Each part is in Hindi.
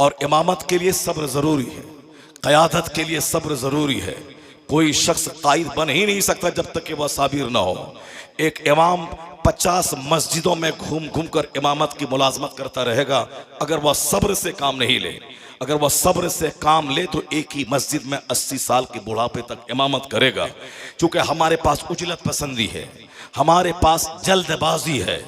और इमामत के लिए सब्र ज़रूरी है, क़यादत के लिए सब्र ज़रूरी है। कोई शख्स कायद बन ही नहीं सकता जब तक कि वह साबिर ना हो। एक इमाम 50 मस्जिदों में घूम घूम कर इमामत की मुलाजमत करता रहेगा, अगर वह सब्र से काम नहीं ले, अगर वह सब्र से काम ले तो एक ही मस्जिद में 80 साल के बुढ़ापे तक इमामत करेगा। क्योंकि हमारे पास उजलत पसंदी है, हमारे पास जल्दबाजी है।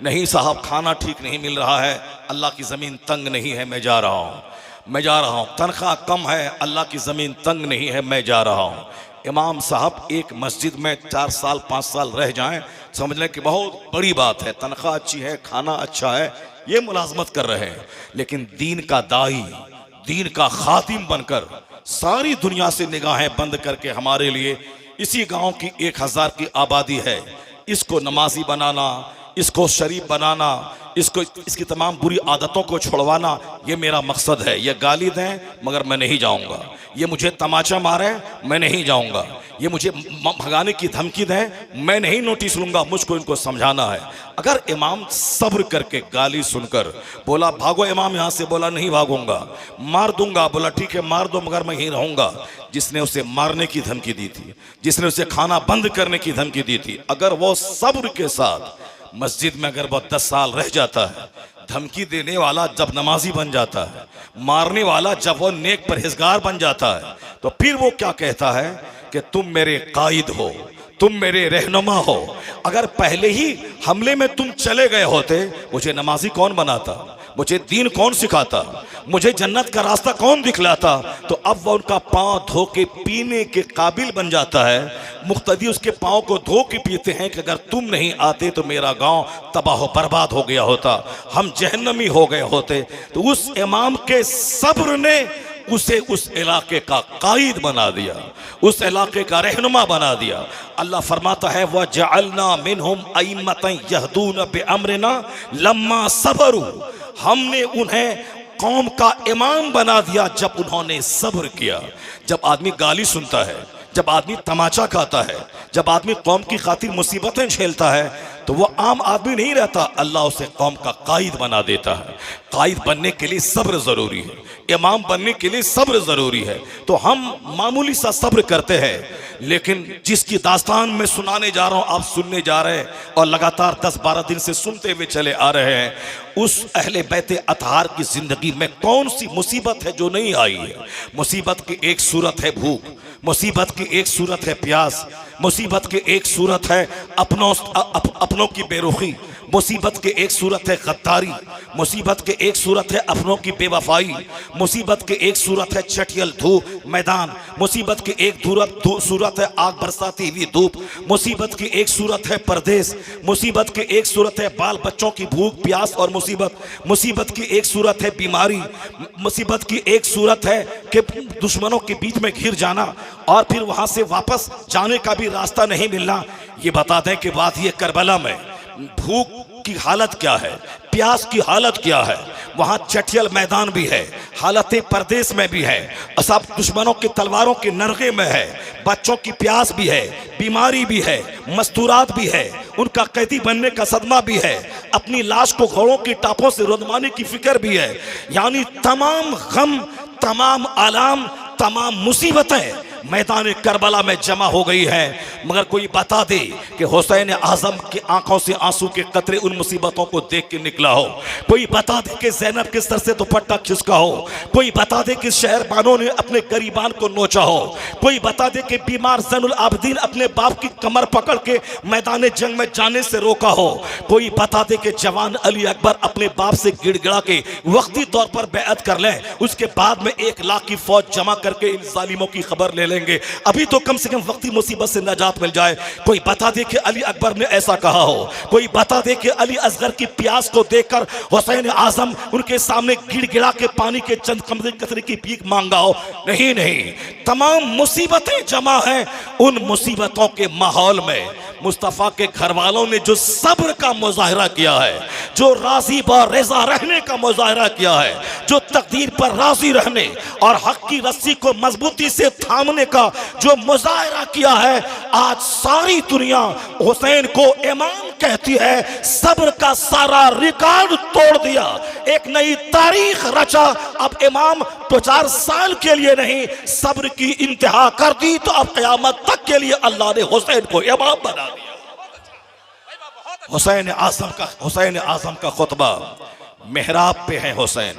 नहीं साहब, खाना ठीक नहीं मिल रहा है, अल्लाह की ज़मीन तंग नहीं है, मैं जा रहा हूँ, मैं जा रहा हूँ। तनख्वाह कम है, अल्लाह की ज़मीन तंग नहीं है, मैं जा रहा हूँ। इमाम साहब एक मस्जिद में 4 साल 5 साल रह जाएं, समझ लें कि बहुत बड़ी बात है, तनख्वाह अच्छी है, खाना अच्छा है, ये मुलाजमत कर रहे हैं। लेकिन दीन का दाई, दीन का खातिम बनकर सारी दुनिया से निगाहें बंद करके हमारे लिए इसी गांव की 1000 की आबादी है, इसको नमाजी बनाना, इसको शरीफ बनाना, इसको इसकी तमाम बुरी आदतों को छुड़वाना, ये मेरा मकसद है। ये गाली दें मगर मैं नहीं जाऊंगा, ये मुझे तमाचा मारे मैं नहीं जाऊंगा, ये मुझे भगाने की धमकी दें मैं नहीं नोटिस लूंगा, मुझको इनको समझाना है। अगर इमाम सब्र करके गाली सुनकर बोला भागो इमाम यहाँ से, बोला नहीं भागूंगा, मार दूंगा, बोला ठीक है मार दो मगर मैं यहीं रहूंगा, जिसने उसे मारने की धमकी दी थी, जिसने उसे खाना बंद करने की धमकी दी थी, अगर वो सब्र के साथ मस्जिद में अगर वह 10 साल रह जाता है, धमकी देने वाला जब नमाजी बन जाता है, मारने वाला जब वो नेक परहेजगार बन जाता है, तो फिर वो क्या कहता है कि तुम मेरे कायद हो, तुम मेरे रहनुमा हो। अगर पहले ही हमले में तुम चले गए होते, मुझे नमाजी कौन बनाता, मुझे दीन कौन सिखाता, मुझे जन्नत का रास्ता कौन दिखलाता। तो अब वह उनका पांव धो के पीने के काबिल बन जाता है। मुक्तदी उसके पांव को धो के पीते हैं कि अगर तुम नहीं आते तो मेरा गांव तबाह बर्बाद हो गया होता, हम जहन्नमी हो गए होते। तो उस इमाम के सब्र ने उसे उस इलाके का कायद बना दिया, उस इलाके का रहनुमा बना दिया। अल्लाह फरमाता है वह जअलना मिनहुम अइम्मतन यहदून बिअम्रिना लम्मा सबरू, हमने उन्हें कौम का इमाम बना दिया जब उन्होंने सब्र किया। जब आदमी गाली सुनता है, जब आदमी तमाचा खाता है, जब आदमी कौम की खातिर मुसीबतें झेलता है, तो वो आम आदमी नहीं रहता, अल्लाह उसे कौम का कायद बना देता है। कायद बनने के लिए सब्र ज़रूरी है, इमाम बनने के लिए सब्र ज़रूरी है। तो हम मामूली सा सब्र करते हैं, लेकिन जिसकी दास्तान मैं सुनाने जा रहा हूँ, आप सुनने जा रहे हैं और लगातार 10-12 दिन से सुनते हुए चले आ रहे हैं, उस अहले बैत अतहार की ज़िंदगी में कौन सी मुसीबत है जो नहीं आई है। मुसीबत की एक सूरत है भूख, मुसीबत की एक सूरत है प्यास, मुसीबत की एक सूरत है अपनों की बेरुखी, मुसीबत के एक सूरत है गद्दारी, मुसीबत के एक सूरत है अपनों की बेवफाई, मुसीबत के एक सूरत है चटियल धूप मैदान, मुसीबत की एक सूरत है आग बरसाती हुई धूप, मुसीबत की एक सूरत है परदेश, मुसीबत की एक सूरत है बाल बच्चों की भूख प्यास और मुसीबत की एक सूरत है बीमारी, मुसीबत की एक सूरत है कि दुश्मनों के बीच में घिर जाना और फिर वहां से वापस जाने का भी रास्ता नहीं मिलना। ये बता दें कि बात ये करबला में भूख की हालत क्या है, प्यास की हालत क्या है, वहां चटियल मैदान भी है, हालत परदेश में भी है, सब दुश्मनों की तलवारों के नरगे में है, बच्चों की प्यास भी है, बीमारी भी है, मस्तूरात भी है, उनका कैदी बनने का सदमा भी है, अपनी लाश को घोड़ों की टापों से रुदमाने की फिक्र भी है। यानी तमाम गम, तमाम आलाम, तमाम मुसीबतें मैदान करबला में जमा हो गई है। मगर कोई बता दे कि हुसैन आजम की आंखों से आंसू के कतरे उन मुसीबतों को देख के निकला हो, कोई बता दे कि ज़ैनब के सर से दुपट्टा खिसका हो, कोई बता दे कि शहरबानों ने अपने गरीबान को नोचा हो, कोई बता दे कि बीमार ज़ैनुल आबिदीन अपने बाप की कमर पकड़ के मैदान जंग में जाने से रोका हो, कोई बता दे कि जवान अली अकबर अपने बाप से गिड़गिड़ा के वक्ती तौर पर बैअत कर लें, उसके बाद में 1 लाख की फौज जमा करके इन जालिमों की खबर ले लेंगे, अभी तो कम से कम वक्ती मुसीबत से नजात मिल जाए। कोई बता दे कि अली अकबर ने ऐसा कहा हो, कोई बता दे कि अली असगर की प्यास को देखकर हुसैन आजम उनके सामने गिड़गिड़ा के पानी के चंद कतरे की भीख मांगा हो। नहीं नहीं, तमाम मुसीबतें जमा हैं। उन मुसीबतों के माहौल में मुस्तफ़ा के घर वालों ने जो सब्र का मुजाहरा किया है, जो राजी ब रेजा रहने का मुजाहरा किया है, जो तकदीर पर राजी रहने और हक की रस्सी को मजबूती से थामने का जो मुजाहरा किया है, आज सारी दुनिया हुसैन को इमाम कहती है। सब्र का सारा रिकॉर्ड तोड़ दिया, एक नई तारीख रचा। अब इमाम तो 4 साल के लिए नहीं, सब्र की इंतहा कर दी, तो अब क़यामत तक के लिए अल्लाह ने हुसैन को इमाम बना दिया। हुसैन आज़म का खुतबा मेहराब पे है हुसैन,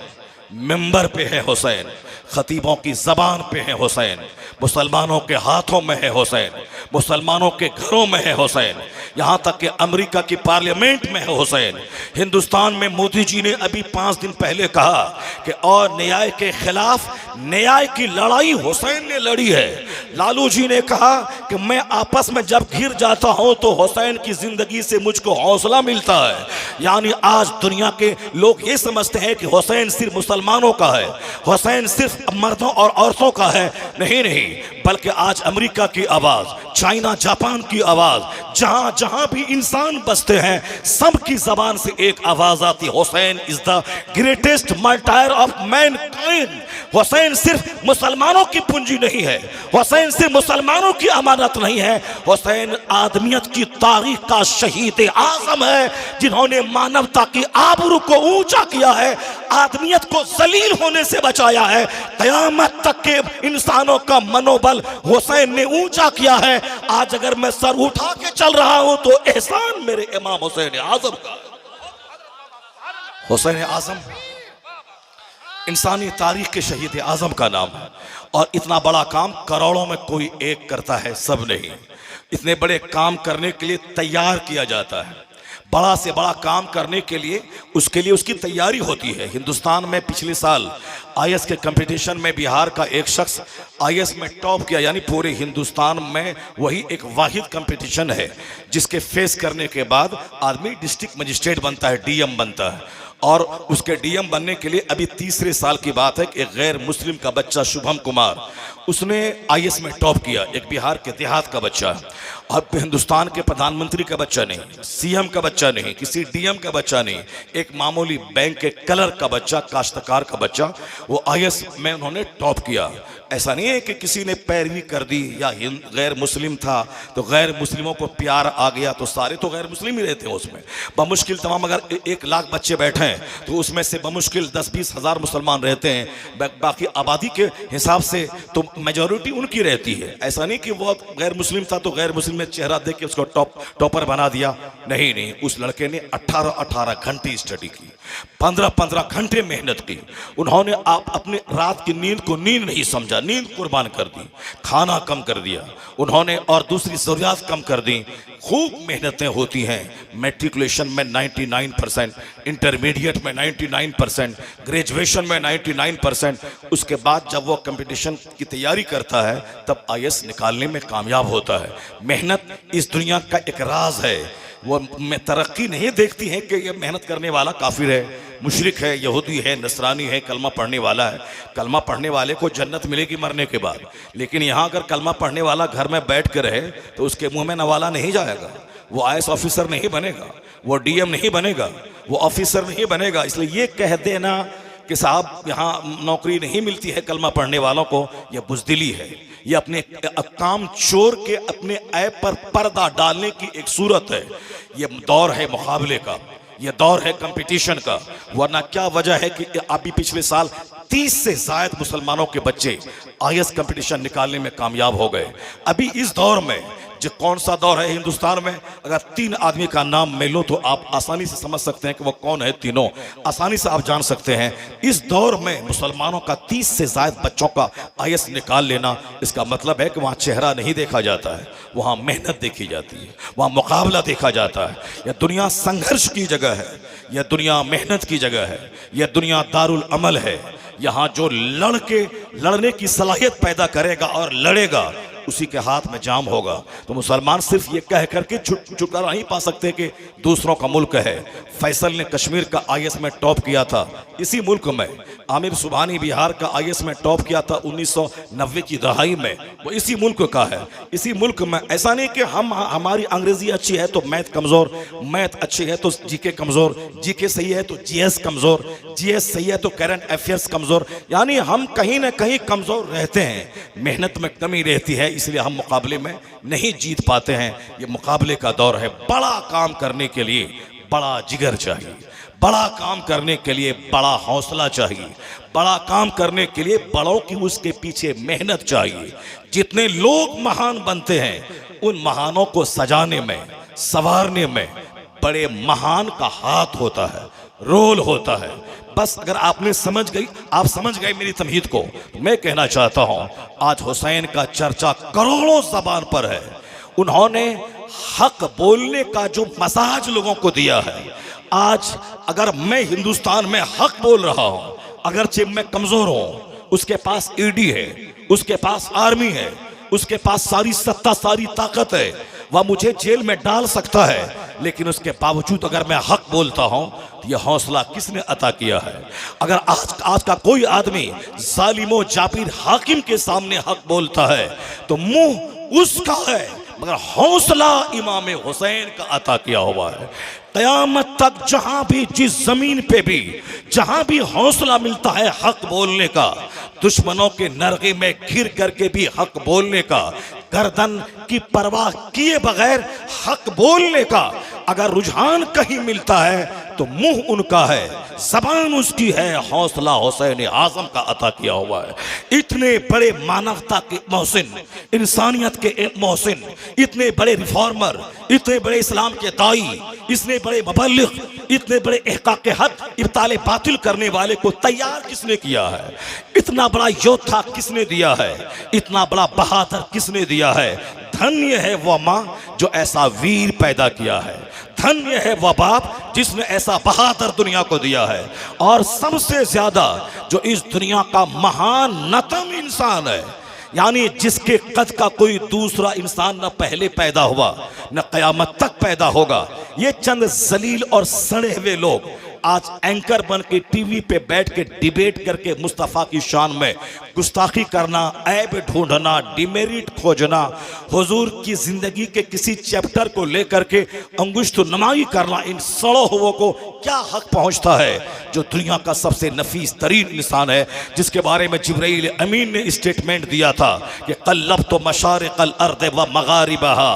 मिंबर पे है हुसैन, खतीबों की जबान पे है हुसैन, मुसलमानों के हाथों में है हुसैन, मुसलमानों के घरों में है हुसैन, यहाँ तक कि अमेरिका की पार्लियामेंट में है हुसैन। हिंदुस्तान में मोदी जी ने अभी 5 दिन पहले कहा कि और न्याय के खिलाफ न्याय की लड़ाई हुसैन ने लड़ी है। लालू जी ने कहा कि मैं आपस में जब घिर जाता हूं तो हुसैन की जिंदगी से मुझको हौसला मिलता है। यानी आज दुनिया के लोग ये समझते हैं कि हुसैन सिर्फ मुसलमानों का है, हुसैन सिर्फ मर्दों और औरतों का है। नहीं, बल्कि आज अमेरिका की आवाज, चाइना जापान की आवाज, जहां जहां भी इंसान बसते हैं सबकी जबान से एक आवाज आती, Hussain is the greatest martyr of mankind. Hussain सिर्फ मुसलमानों की पूंजी नहीं है, हुसैन सिर्फ मुसलमानों की अमानत नहीं है, हुसैन आदमियत की तारीख का शहीद आजम है, जिन्होंने मानवता की आबरू को ऊंचा किया है, आदमियत को जलील होने से बचाया है। कयामत तक के इंसानों का मनोबल हुसैन ने ऊंचा किया है। आज अगर मैं सर उठा के चल रहा हूं तो एहसान मेरे इमाम हुसैन आजम का। हुसैन आजम इंसानी तारीख के शहीद आजम का नाम है, और इतना बड़ा काम करोड़ों में कोई एक करता है, सब नहीं। इतने बड़े काम करने के लिए तैयार किया जाता है, बड़ा से बड़ा काम करने के लिए उसके लिए उसकी तैयारी होती है। हिंदुस्तान में पिछले साल आईएएस के कंपटीशन में बिहार का एक शख्स आईएएस में टॉप किया, यानी पूरे हिंदुस्तान में वही एक वाहिद कंपटीशन है जिसके फेस करने के बाद आदमी डिस्ट्रिक्ट मजिस्ट्रेट बनता है, डीएम बनता है। और उसके डीएम बनने के लिए अभी 3रे साल की बात है कि एक गैर मुस्लिम का बच्चा शुभम कुमार, उसने आईएएस में टॉप किया। एक बिहार के देहात का बच्चा, अब हिंदुस्तान के प्रधानमंत्री का बच्चा नहीं, सीएम का बच्चा नहीं, किसी डीएम का बच्चा नहीं, एक मामूली बैंक के क्लर्क का बच्चा, काश्तकार का बच्चा, वो आईएएस में उन्होंने टॉप किया। ऐसा नहीं है कि किसी ने पैरवी कर दी या गैर मुस्लिम था तो गैर मुस्लिमों को प्यार आ गया तो सारे तो गैर मुस्लिम ही रहते हैं उसमें। बमुश्किल तमाम अगर 1 लाख बच्चे बैठे हैं तो उसमें से बमुश्किल 10-20 हज़ार मुसलमान रहते हैं, बाकी आबादी के हिसाब से तो मेजॉरिटी उनकी रहती है। ऐसा नहीं कि वो गैर मुस्लिम था तो गैर मुस्लिम ने चेहरा देख के उसको टॉपर बना दिया। नहीं, उस लड़के ने 18 घंटे स्टडी की, 15 घंटे मेहनत की। उन्होंने अपने रात की नींद को नींद नहीं समझा, नींद कुर्बान कर दी, खाना कम कर दिया उन्होंने और दूसरी जरूरियात कम कर दी। खूब मेहनतें होती हैं। मैट्रिकुलेशन में 99%, इंटरमीडिएट में 99%, ग्रेजुएशन में 99%। उसके बाद जब वो कंपटीशन की तैयारी करता है तब आईएएस निकालने में कामयाब होता है। मेहनत इस दुनिया का एक राज है। वो तरक्की नहीं देखती है कि ये मेहनत करने वाला काफिर है, मुशरिक है, यहूदी है, नसरानी है, कलमा पढ़ने वाला है। कलमा पढ़ने वाले को जन्नत मिलेगी मरने के बाद, लेकिन यहाँ अगर कलमा पढ़ने वाला घर में बैठ कर रहे तो उसके मुंह में नवाला नहीं जाएगा, वो आईएएस ऑफिसर नहीं बनेगा, वो डीएम नहीं बनेगा, वो ऑफिसर नहीं बनेगा। इसलिए ये कह देना कि साहब यहाँ नौकरी नहीं मिलती है कलमा पढ़ने वालों को, यह बुज़दिली है। ये अपने काम चोर के अपने ऐप पर पर्दा डालने की एक सूरत है। ये दौर है मुकाबले का, ये दौर है कंपटीशन का। वरना क्या वजह है कि अभी पिछले साल 30 से ज्यादा मुसलमानों के बच्चे आईएएस कंपटीशन निकालने में कामयाब हो गए। अभी इस दौर में जो कौन सा दौर है हिंदुस्तान में, अगर 3 आदमी का नाम मैं लूं तो आप आसानी से समझ सकते हैं कि वो कौन है। तीनों आसानी से आप जान सकते हैं। इस दौर में मुसलमानों का 30 से ज्यादा बच्चों का आईएएस निकाल लेना, इसका मतलब है कि वहाँ चेहरा नहीं देखा जाता है, वहाँ मेहनत देखी जाती है, वहाँ मुकाबला देखा जाता है। यह दुनिया संघर्ष की जगह है, यह दुनिया मेहनत की जगह है, यह दुनिया दारुल अमल है। यहाँ जो लड़ने की सलाहियत पैदा करेगा और लड़ेगा उसी के हाथ में जाम होगा। तो मुसलमान सिर्फ ये कह करके छुटकारा नहीं पा सकते कि दूसरों का मुल्क है। फैसल ने कश्मीर का आईएएस में टॉप किया था, इसी मुल्क में आमिर सुबहानी बिहार का आईएएस में टॉप किया था 1990 की दहाई में, वो इसी मुल्क का है। इसी मुल्क में ऐसा नहीं कि हमारी अंग्रेजी अच्छी है तो मैथ कमज़ोर, मैथ अच्छी है तो जीके कमज़ोर, जीके सही है तो जीएस कमज़ोर, जीएस सही है तो करंट अफेयर्स कमज़ोर। यानी हम कहीं ना कहीं कमज़ोर रहते हैं, मेहनत में कमी रहती है, इसलिए हम मुकाबले में नहीं जीत पाते हैं। ये मुकाबले का दौर है। बड़ा काम करने के लिए बड़ा जिगर चाहिए, बड़ा काम करने के लिए बड़ा हौसला चाहिए, बड़ा काम करने के लिए बड़ों की उसके पीछे मेहनत चाहिए। जितने लोग महान बनते हैं उन महानों को सजाने में, संवारने में बड़े महान का हाथ होता है, रोल होता है। बस अगर आपने आप समझ गए मेरी तमहीद को, मैं कहना चाहता हूं आज हुसैन का चर्चा करोड़ों ज़बान पर है। उन्होंने हक बोलने का जो मसाज लोगों को दिया है, आज अगर मैं हिंदुस्तान में हक बोल रहा हूं, अगरचे मैं कमजोर हूं, उसके पास ईडी है, उसके पास आर्मी है, उसके पास सारी सत्ता सारी ताकत है, वह मुझे जेल में डाल सकता है, लेकिन उसके बावजूद अगर मैं हक बोलता हूं तो यह हौसला किसने अता किया है? अगर आज का कोई आदमी जालिमो जाबिर हाकिम के सामने हक बोलता है तो मुंह उसका है, मगर हौसला इमाम हुसैन का अता किया हुआ है। क़यामत तक जहां भी, जिस जमीन पे भी, जहां भी हौसला मिलता है हक बोलने का, दुश्मनों के नरगे में घिर करके भी हक बोलने का, गर्दन की परवाह किए बगैर हक बोलने का अगर रुझान कहीं मिलता है तो मुंह उनका है, जबान उसकी है। हौसला हुसैन आजम का अता किया हुआ है। इतने बड़े मानवता के मोहसिन, इंसानियत के मोहसिन, इतने बड़े रिफॉर्मर, इतने बड़े इस्लाम के दाई, इतने बड़े मुबल्लिग, इतने बड़े इहक़ाक़ हक़, इब्ताल बातिल करने वाले को तैयार किसने किया है? इतना बड़ा योद्धा किसने दिया है? इतना बड़ा बहादुर किसने दिया है? धन्य है वह माँ जो ऐसा वीर पैदा किया है, धन्य है वह बाप जिसने ऐसा बहादुर दुनिया को दिया है। और सबसे ज्यादा जो इस दुनिया का महान नतम इंसान है, यानी जिसके कद का कोई दूसरा इंसान न पहले पैदा हुआ न क़यामत तक पैदा होगा, ये चंद जलील और सड़े हुए लोग आज एंकर बन के टीवी पे बैठ के डिबेट करके मुस्तफ़ा की शान में गुस्ताखी करना, ऐब ढूंढना, डिमेरिट खोजना, हुजूर की जिंदगी के किसी चैप्टर को लेकर के अंगुश्त नुमाई करना, इन सड़ो हुओं को क्या हक पहुंचता है? जो दुनिया का सबसे नफीस तरीन इंसान है, जिसके बारे में जिब्राइल अमीन ने स्टेटमेंट दिया था कि कल्लब तो मशारिक़ल अर्द व मगारिबहा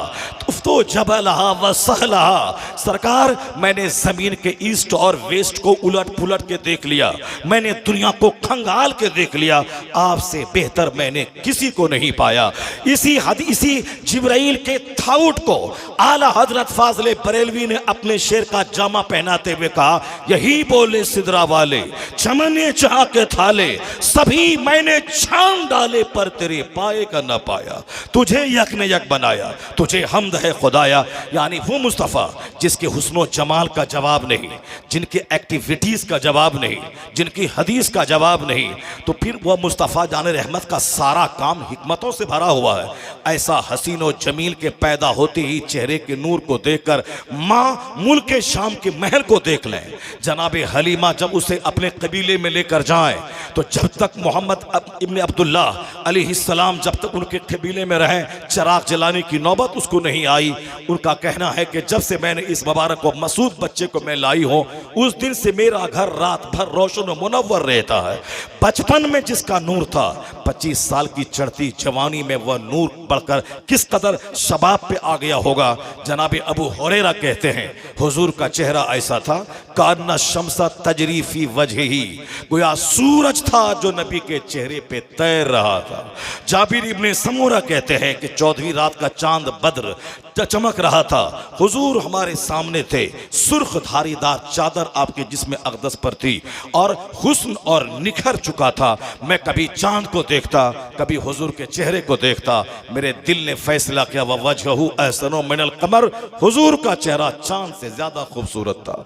तो जबलहा व सहलहा। सरकार, मैंने जमीन के ईस्ट और वेस्ट को उलट पुलट के देख लिया, मैंने दुनिया को खंगाल के देख लिया, आपसे बेहतर मैंने किसी को नहीं पाया। इसी जिब्राइल के थाउट को आला हजरत फाज़िल बरेलवी ने अपने शेर का जामा पहनाते हुए कहा, यही बोले सिदरा वाले चमने चाह के थाले, सभी मैंने छान डाले पर तेरे पाए का न पाया, तुझे यक ने यक बनाया, तुझे हमद है खुदाया। यानी वो मुस्तफ़ा जिसके हुस्नो जमाल का जवाब नहीं, जिनके एक्टिविटीज का जवाब नहीं, जिनकी हदीस का जवाब नहीं, तो फिर वह मुस्तफ़ा जान रहमत का सारा काम हिकमतों से भरा हुआ है। ऐसा हसीन और जमील के पैदा होते ही चेहरे के नूर को देखकर माँ मुल्क शाम के महल को देख लें। जनाब हलीमा जब उसे अपने कबीले में लेकर जाएं तो जब तक मोहम्मद इब्न अब्दुल्ला अलैहिस्सलाम जब तक उनके कबीले में रहे, चिराग जलाने की नौबत उसको नहीं आई। उनका कहना है कि जब से मैंने इस मुबारक को मसूद बच्चे को मैं लाई हूँ, उस दिन से मेरा घर रात भर रोशन और मुनव्वर रहता है। बचपन में जिसका नूर था, 25 साल की चढ़ती जवानी में वह नूर बढ़कर किस कदर शबाब पे आ गया होगा। जनाब अबू हुरैरा कहते हैं हुजूर का चेहरा ऐसा था, कान्ना शम्सा तजरीफी वजही, गोया सूरज था जो नबी के चेहरे पे तैर रहा था। जाबिर इब्ने समूरा कहते हैं कि 14वीं रात का चांद बद्र चमक रहा था, हुजूर हमारे सामने थे, सुर्ख धारीदार चादर आपके जिस्म अक़दस पर थी और हुस्न और निखर चुका था। मैं कभी चांद को देखता, कभी हुजूर के चेहरे को देखता, मेरे दिल ने फैसला किया वह वजहू अहसनो मिनल कमर, हुजूर का चेहरा चांद से ज्यादा खूबसूरत था।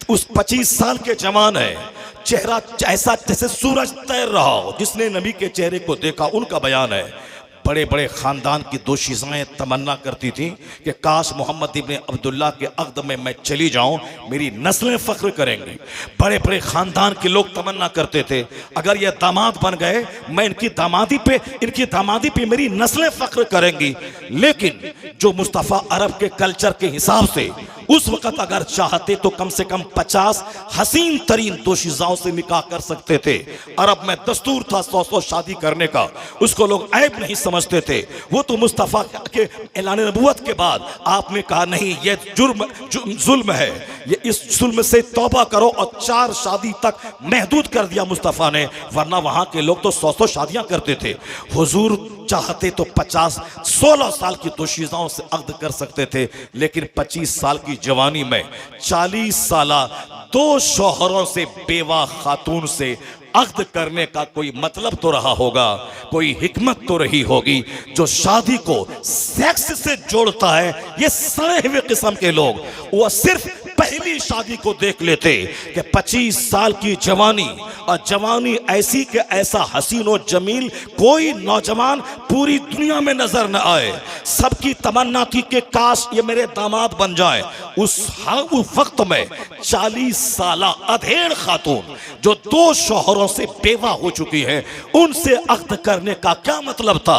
उस 25 साल के जवान है, चेहरा ऐसा जैसे सूरज तैर रहा हो। जिसने नबी के चेहरे को देखा उनका बयान है, बड़े बड़े ख़ानदान की दोशीज़ाएँ तमन्ना करती थी कि काश मोहम्मद इब्न अब्दुल्ला के अक़द में मैं चली जाऊं, मेरी नस्लें फ़ख्र करेंगी। बड़े बड़े ख़ानदान के लोग तमन्ना करते थे अगर ये दामाद बन गए, मैं इनकी दामादी पे मेरी नस्लें फ़ख्र करेंगी। लेकिन जो मुस्तफ़ा अरब के कल्चर के हिसाब से उस वक़्त अगर चाहते तो कम से कम 50 हसीन तरीन दोशीज़ाओं से निकाह कर सकते थे। अरब में दस्तूर था 100 शादी करने का, उसको लोग ऐब नहीं समझते थे। वो तो मुस्तफ़ा के ऐलान नबूवत के बाद आपने कहा नहीं, ये जुल्म है, ये इस जुल्म से तौबा करो, और 4 शादी तक महदूद कर दिया मुस्तफ़ा ने, वरना वहाँ के लोग तो 100 शादियाँ करते थे। हुजूर चाहते तो 16 साल की दोशीज़ाओं से अक़द कर सकते थे, लेकिन 25 साल की जवानी में 40 साला 2 शौहरों से बेवा खातून से अक़द करने का कोई मतलब तो रहा होगा, कोई हिकमत तो रही होगी। जो शादी को सेक्स से जोड़ता है, ये सड़े हुए किस्म के लोग, वो सिर्फ पहली शादी को देख लेते कि 25 साल की जवानी, और जवानी ऐसी कि ऐसा हसीन और जमील कोई नौजवान पूरी दुनिया में नजर न आए। सबकी तमन्ना थी कि काश ये मेरे दामाद बन जाए। उस वक्त में 40 साला अधेड़ खातून जो 2 शौहरों से बेवा हो चुकी है, उनसे अक़द करने का क्या मतलब था?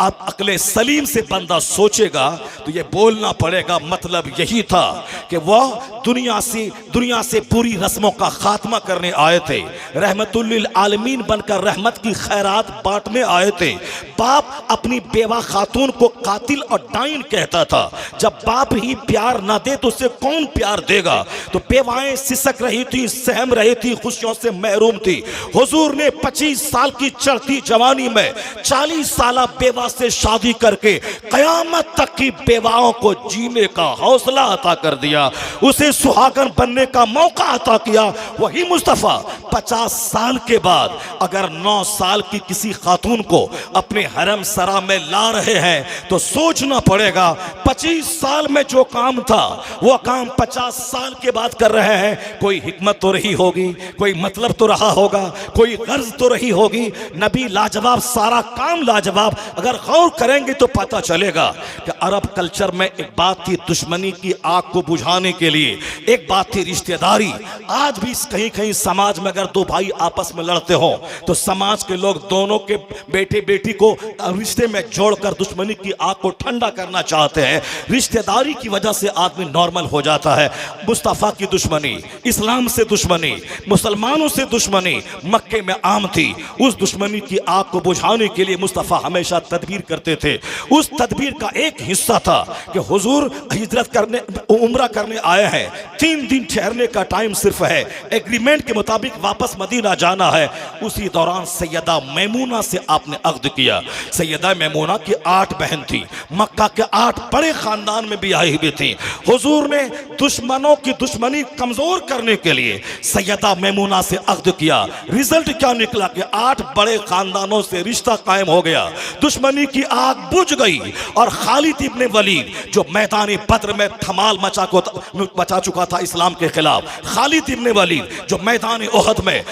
अब अक्ले सलीम से बंदा सोचेगा तो ये बोलना पड़ेगा, मतलब यही था कि वह दुनिया से पूरी रस्मों का खात्मा करने आए थे, रहमतुल लिल आलमीन बनकर रहमत की खैरात बांटने आए थे। बाप अपनी बेवा खातून को कातिल और डाइन कहता था। जब बाप ही प्यार ना दे तो उसे कौन प्यार देगा? तो बेवाएं सिसक रही थी, सहम रही थी, खुशियों से महरूम थी। हुजूर ने 25 साल की चढ़ती जवानी में 40 साला बेवा से शादी करके कयामत तक की बेवाओं को जीने का हौसला अता कर दिया, उसे सुहागन बनने का मौका अता किया। वही मुस्तफ़ा 50 साल के बाद अगर 9 साल की किसी खातून को अपने हरम सरा में ला रहे हैं तो सोचना पड़ेगा 25 साल में जो काम था वो काम 50 साल के बाद कर रहे हैं। कोई हिकमत तो रही होगी, कोई मतलब तो रहा होगा, कोई गर्ज तो रही होगी। नबी लाजवाब, सारा काम लाजवाब। अगर गौर करेंगे तो पता चलेगा कि अरब कल्चर में एक बात थी दुश्मनी की आग को बुझाने के लिए, एक बात थी रिश्तेदारी। आज भी कहीं कहीं समाज में अगर 2 भाई आपस में लड़ते हो तो समाज के लोग दोनों के बेटे बेटी को रिश्ते में जोड़कर दुश्मनी की आग को ठंडा करना चाहते हैं। रिश्तेदारी की वजह से आदमी नॉर्मल हो जाता है। मुस्तफ़ा की दुश्मनी, इस्लाम से दुश्मनी, मुसलमानों से दुश्मनी मक्के में आम थी। उस दुश्मनी की आग को बुझाने के लिए मुस्तफ़ा हमेशा तदबीर करते थे। उस तदबीर का एक हिस्सा था कि हुजूर हिजरत करने, उम्रा करने आए हैं, 3 दिन ठहरने का टाइम सिर्फ है, एग्रीमेंट के मुताबिक वापस मदीना जाना है। उसी दौरान सैयदा मैमूना से आपने अक़द किया। सैयदा मैमूना की 8 बहन थी, मक्का के 8 बड़े खानदान में भी आई हुई थी। हुजूर ने दुश्मनों की दुश्मनी कमजोर करने के लिए सैयदा मैमूना से अक़द किया। रिजल्ट क्या निकला कि 8 बड़े खानदानों से रिश्ता कायम हो गया, दुश्मनी की आग बुझ गई। और खालिद इब्ने वलीद जो मैदानी बद्र में धमाल मचा चुका था इस्लाम के खिलाफ, खालिद इब्ने वलीद जो मैदान ओहद में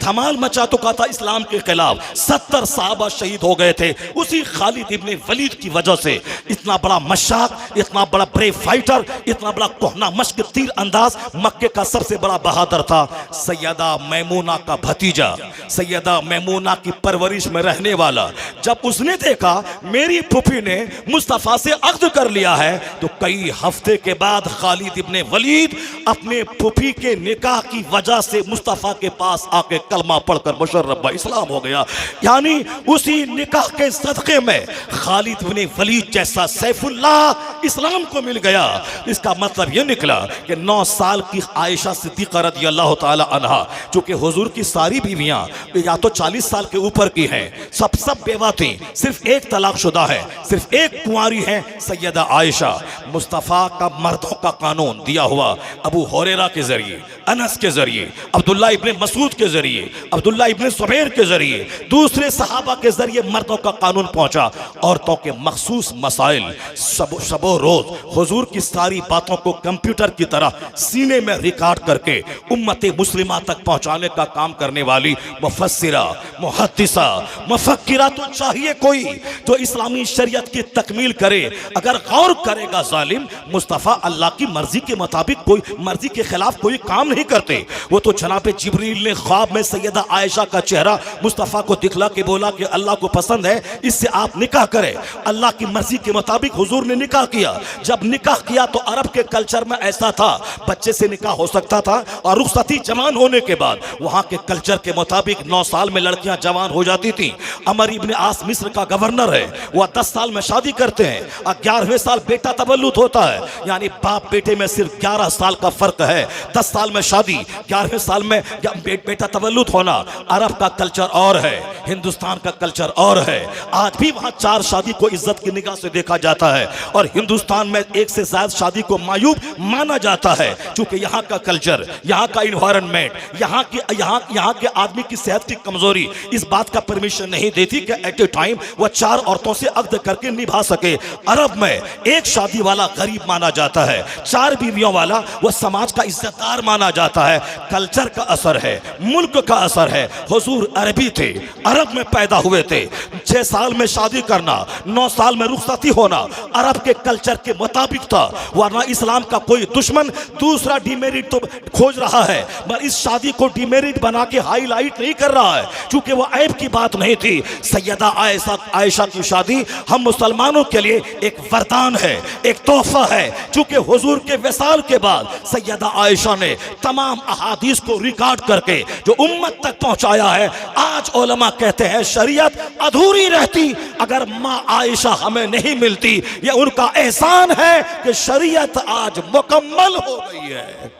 धमाल मचा चुका था इस्लाम के खिलाफ, 70 साहबा शहीद हो गए थे। उसी खालिद इब्ने वलीद की वजह से इतना बड़ा मशाक, इतना बड़ा ब्रेव फाइटर, इतना बड़ा कोहना मश्क तीर अंदाज, मक्के का सबसे बड़ा बहादुर था सैयदा मैमूना का भतीजा, सैयदा मैमूना की परवरिश में रहने वाला। जब उसने देखा मेरी फूफी ने मुस्तफ़ा से अक़द कर लिया है, तो कई हफ्ते के बाद खालिद इब्ने वलीद अपने फूफी के निकाह की वजह से मुस्तफ़ा के पास आके कलमा पढ़कर मुशर्रफ इस्लाम हो गया। यानी उसी निकाह के सदक़े में खालिद इब्ने वलीद जैसा सैफुल्लाह इस्लाम को मिल गया। इसका मतलब यह निकला कि 9 साल की आयशा सिद्दीक़ा रज़ियल्लाहु ताला अन्हा, चूँकि हुजूर की सारी बीवियाँ या तो 40 साल के ऊपर की हैं, सब बेवा थी, सिर्फ एक तलाकशुदा है, सिर्फ एक कुंवारी है सैयदा आयशा। मुस्तफ़ा का मर्दों का कानून दिया हुआ हुआ अबू हुरैरा के जरिए, अनस के जरिए, अब्दुल्ला इब्ने मसूद के जरिए, अब्दुल्ला इब्ने ज़ुबैर के जरिए, दूसरे सहाबा के जरिए मर्दों का कानून पहुंचा। औरतों के मखसूस मसाइल शबो रोज हुजूर की सारी बातों को कंप्यूटर की तरह सीने में रिकॉर्ड करके उम्मत मुस्लिमा तक पहुंचाने का काम करने वाली मुफस्सिरा, मुहद्दिसा, मुफक्किरा तो चाहिए कोई जो इस्लामी शरीयत की तकमील करे। अगर गौर करेगा जालिम, मुस्तफ़ा अल्लाह की मर्जी के मुताबिक कोई मर्जी के खिलाफ कोई काम नहीं करते। वो तो जनाब जिब्रील ने ख्वाब में सैयदा आयशा का चेहरा मुस्तफ़ा को दिखला के बोला कि अल्लाह को पसंद है, इससे आप निकाह करें। अल्लाह की मर्जी के मुताबिक हुजूर ने निकाह किया। जब निकाह किया तो अरब के कल्चर में ऐसा था, बच्चे से निकाह हो सकता था और रुखसती जवान होने के बाद वहां के कल्चर के मुताबिक 9 साल में लड़कियां जवान हो जाती थी। अमर इब्ने आस मिस्र का गवर्नर है, वह 10 साल में शादी करते हैं और 11वें साल बेटा तवल्लुद होता है, यानी बाप बेटे में सिर्फ 11 साल का फर्क है। 10 साल में शादी, 11वें साल में बेटा तवल्लुद होना। अरब का कल्चर और है, हिंदुस्तान का कल्चर और है। आज भी वहां 4 शादी को इज्जत की निगाह से देखा जाता है और हिंदुस्तान में 1 से ज्यादा शादी को मायूब माना जाता है, क्योंकि यहाँ का कल्चर, यहाँ का इन्वायरमेंट, यहाँ के आदमी की सेहत की कमजोरी इस बात का परमिशन नहीं देती कि एट ए टाइम वह 4 औरतों से अक्द करके निभा सके। अरब में 1 शादी वाला गरीब माना जाता है, 4 बीवियों वाला वह समाज का इज्जतदार माना जाता है। कल्चर का असर है, मुल्क का असर है। हुजूर अरबी थे, अरब में पैदा हुए थे। 6 साल में शादी करना, 9 साल में रुखसती होना अरब के कल्चर के मुताबिक था। वरना इस्लाम का कोई दुश्मन दूसरा डिमेरिट तो खोज रहा है, मगर इस शादी को डिमेरिट बना के हाईलाइट नहीं कर रहा है, क्योंकि वह ऐब की बात नहीं थी। सैयदा आयशा की शादी हम मुसलमानों के लिए एक वरदान है, एक तोहफा है, क्योंकि हुजूर के विसाल के बाद सैयदा आयशा ने तमाम अहादीस को रिकॉर्ड करके जो उम्मत तक पहुंचाया है। आज उलमा कहते हैं शरीयत अधूरी रहती अगर माँ आयशा हमें नहीं मिलती। यह उनका एहसान है कि शरीयत आज मुकम्मल हो गई है।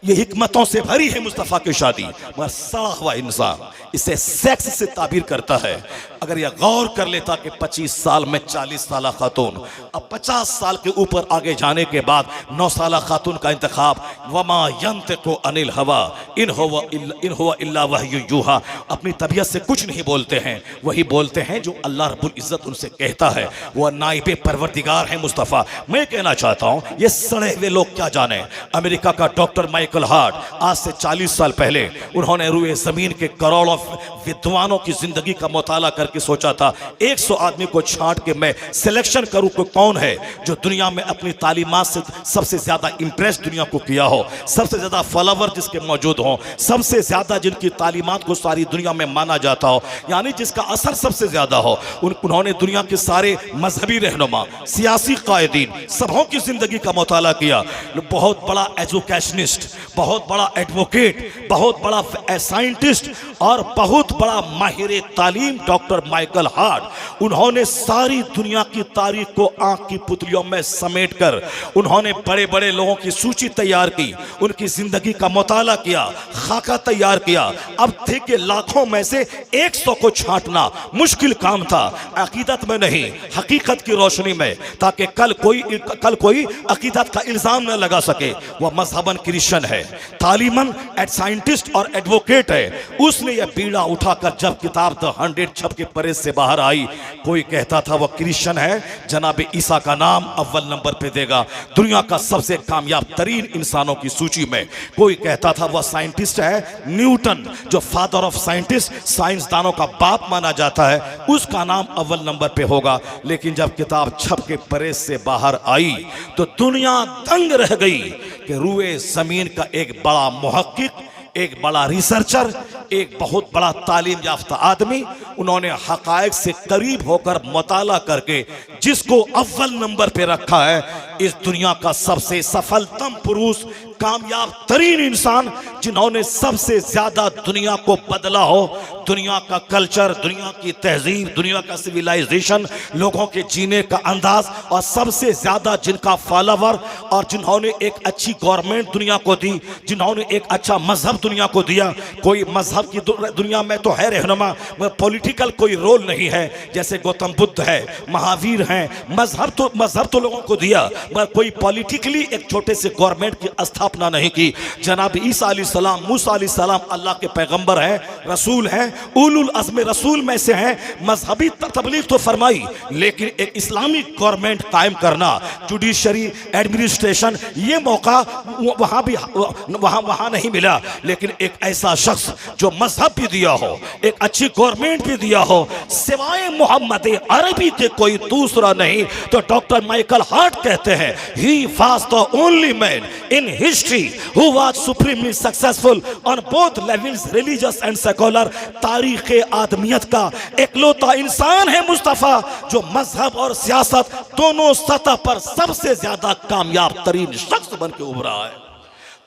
ये हिकमतों से भरी है मुस्तफ़ा की शादी, मगर सड़ा हुआ इंसान इसे सेक्स से ताबीर करता है। अगर यह गौर कर लेता कि 25 साल में 40 साल खातून, अब 50 साल के ऊपर आगे जाने के बाद 9 साल खातून का इंतखाब, वमा यंतिकु अनिल हवा इन हुवा इल्ला वह्यु यूहा, अपनी तबीयत से कुछ नहीं बोलते हैं, वही बोलते हैं जो अल्लाह रब्बुल इज्जत उनसे कहता है। वह नाइबे परवरदिगार है मुस्तफ़ा। मैं कहना चाहता हूँ ये सड़े हुए लोग क्या जाने। अमेरिका का डॉक्टर माइकल हार्ट आज से 40 साल पहले उन्होंने रुए जमीन के करोड़ों विद्वानों की जिंदगी का मुताला करके सोचा था 100 आदमी को छांट के मैं सिलेक्शन करूं कि कौन है जो दुनिया में अपनी तालीमात से सबसे ज्यादा इंप्रेस दुनिया को किया हो, सबसे ज्यादा फॉलोवर जिसके मौजूद हो, सबसे ज्यादा जिनकी तालीमात को सारी दुनिया में माना जाता हो, यानी जिसका असर सबसे ज्यादा हो। उन्होंने दुनिया के सारे मजहबी रहनुमा, सियासी कायदीन, सबों की जिंदगी का मुताला किया। बहुत बड़ा एजुकेशनिस्ट, बहुत बड़ा एडवोकेट, बहुत बड़ा साइंटिस्ट और बहुत बड़ा माहिर तालीम डॉक्टर माइकल हार्ट, उन्होंने सारी दुनिया की तारीख को आंख की पुतलियों में समेटकर उन्होंने बड़े बड़े लोगों की सूची तैयार की, उनकी जिंदगी का मुताला किया, खाका तैयार किया। अब थे कि लाखों में से 100 को छांटना मुश्किल काम था, अकीदत में नहीं हकीकत की रोशनी में, ताकि कल कोई अकीदत का इल्जाम न लगा सके। वह मजहबन क्रिश्चियन है, तालीमन साइंटिस्ट और एडवोकेट है। उसने यह बीड़ा उठाकर जब किताब द 100 छप के परेज से बाहर आई, कोई कहता था वह क्रिश्चियन है, जनाब ईसा का नाम अव्वल नंबर पे देगा दुनिया का सबसे कामयाब तरीन इंसानों की सूची में। कोई कहता था वह साइंटिस्ट है, न्यूटन जो फादर ऑफ साइंटिस्ट, साइंसदानों का बाप माना जाता है, उसका नाम अव्वल नंबर पे होगा। लेकिन जब किताब छप के परेज से बाहर आई तो दुनिया दंग रह गई कि रूए जमीन का एक बड़ा मुहक्किक, एक बड़ा रिसर्चर, एक बहुत बड़ा तालीम याफ्ता आदमी, उन्होंने हकायक से करीब होकर मुताला करके जिसको अव्वल नंबर पे रखा है, इस दुनिया का सबसे सफलतम पुरुष कामयाब तरीन इंसान जिन्होंने सबसे ज्यादा दुनिया को बदला हो, दुनिया का कल्चर, दुनिया की तहजीब, दुनिया का सिविलाइजेशन, लोगों के जीने का अंदाज, और सबसे ज्यादा जिनका फॉलोवर और जिन्होंने एक अच्छी गवर्नमेंट दुनिया को दी, जिन्होंने एक अच्छा मजहब दुनिया को दिया। कोई मजहब की दुनिया में तो है रहनुमा, पॉलिटिकल कोई रोल नहीं है, जैसे गौतम बुद्ध है, महावीर हैं, मजहब तो लोगों को दिया, मगर कोई पॉलिटिकली एक छोटे से गवर्नमेंट की स्थापना नहीं की। जनाब ईसा अलैहिस्सलाम, मूसा अलैहिस्सलाम अल्लाह के पैगंबर हैं, रसूल हैं, उलुल अज़्म रसूल में से हैं, मजहबी तबलीग तो फरमाई, लेकिन एक इस्लामिक गवर्नमेंट कायम करना, जुडिशरी, एडमिनिस्ट्रेशन, ये मौका वहां नहीं मिला। लेकिन एक ऐसा शख्स जो मजहब भी दिया हो, एक अच्छी गवर्नमेंट भी दिया हो, सिवाय मोहम्मद अरबी के कोई दूसरा नहीं। तो डॉक्टर माइकल हार्ट कहते हैं, he was the only man in history who was supremely successful on both levels, religious and secular। तारीख़ आदमियत का एकलौता इंसान है मुस्तफ़ा जो मजहब और सियासत दोनों सतह पर सबसे ज्यादा कामयाब तरीन शख्स बन के उभरा है।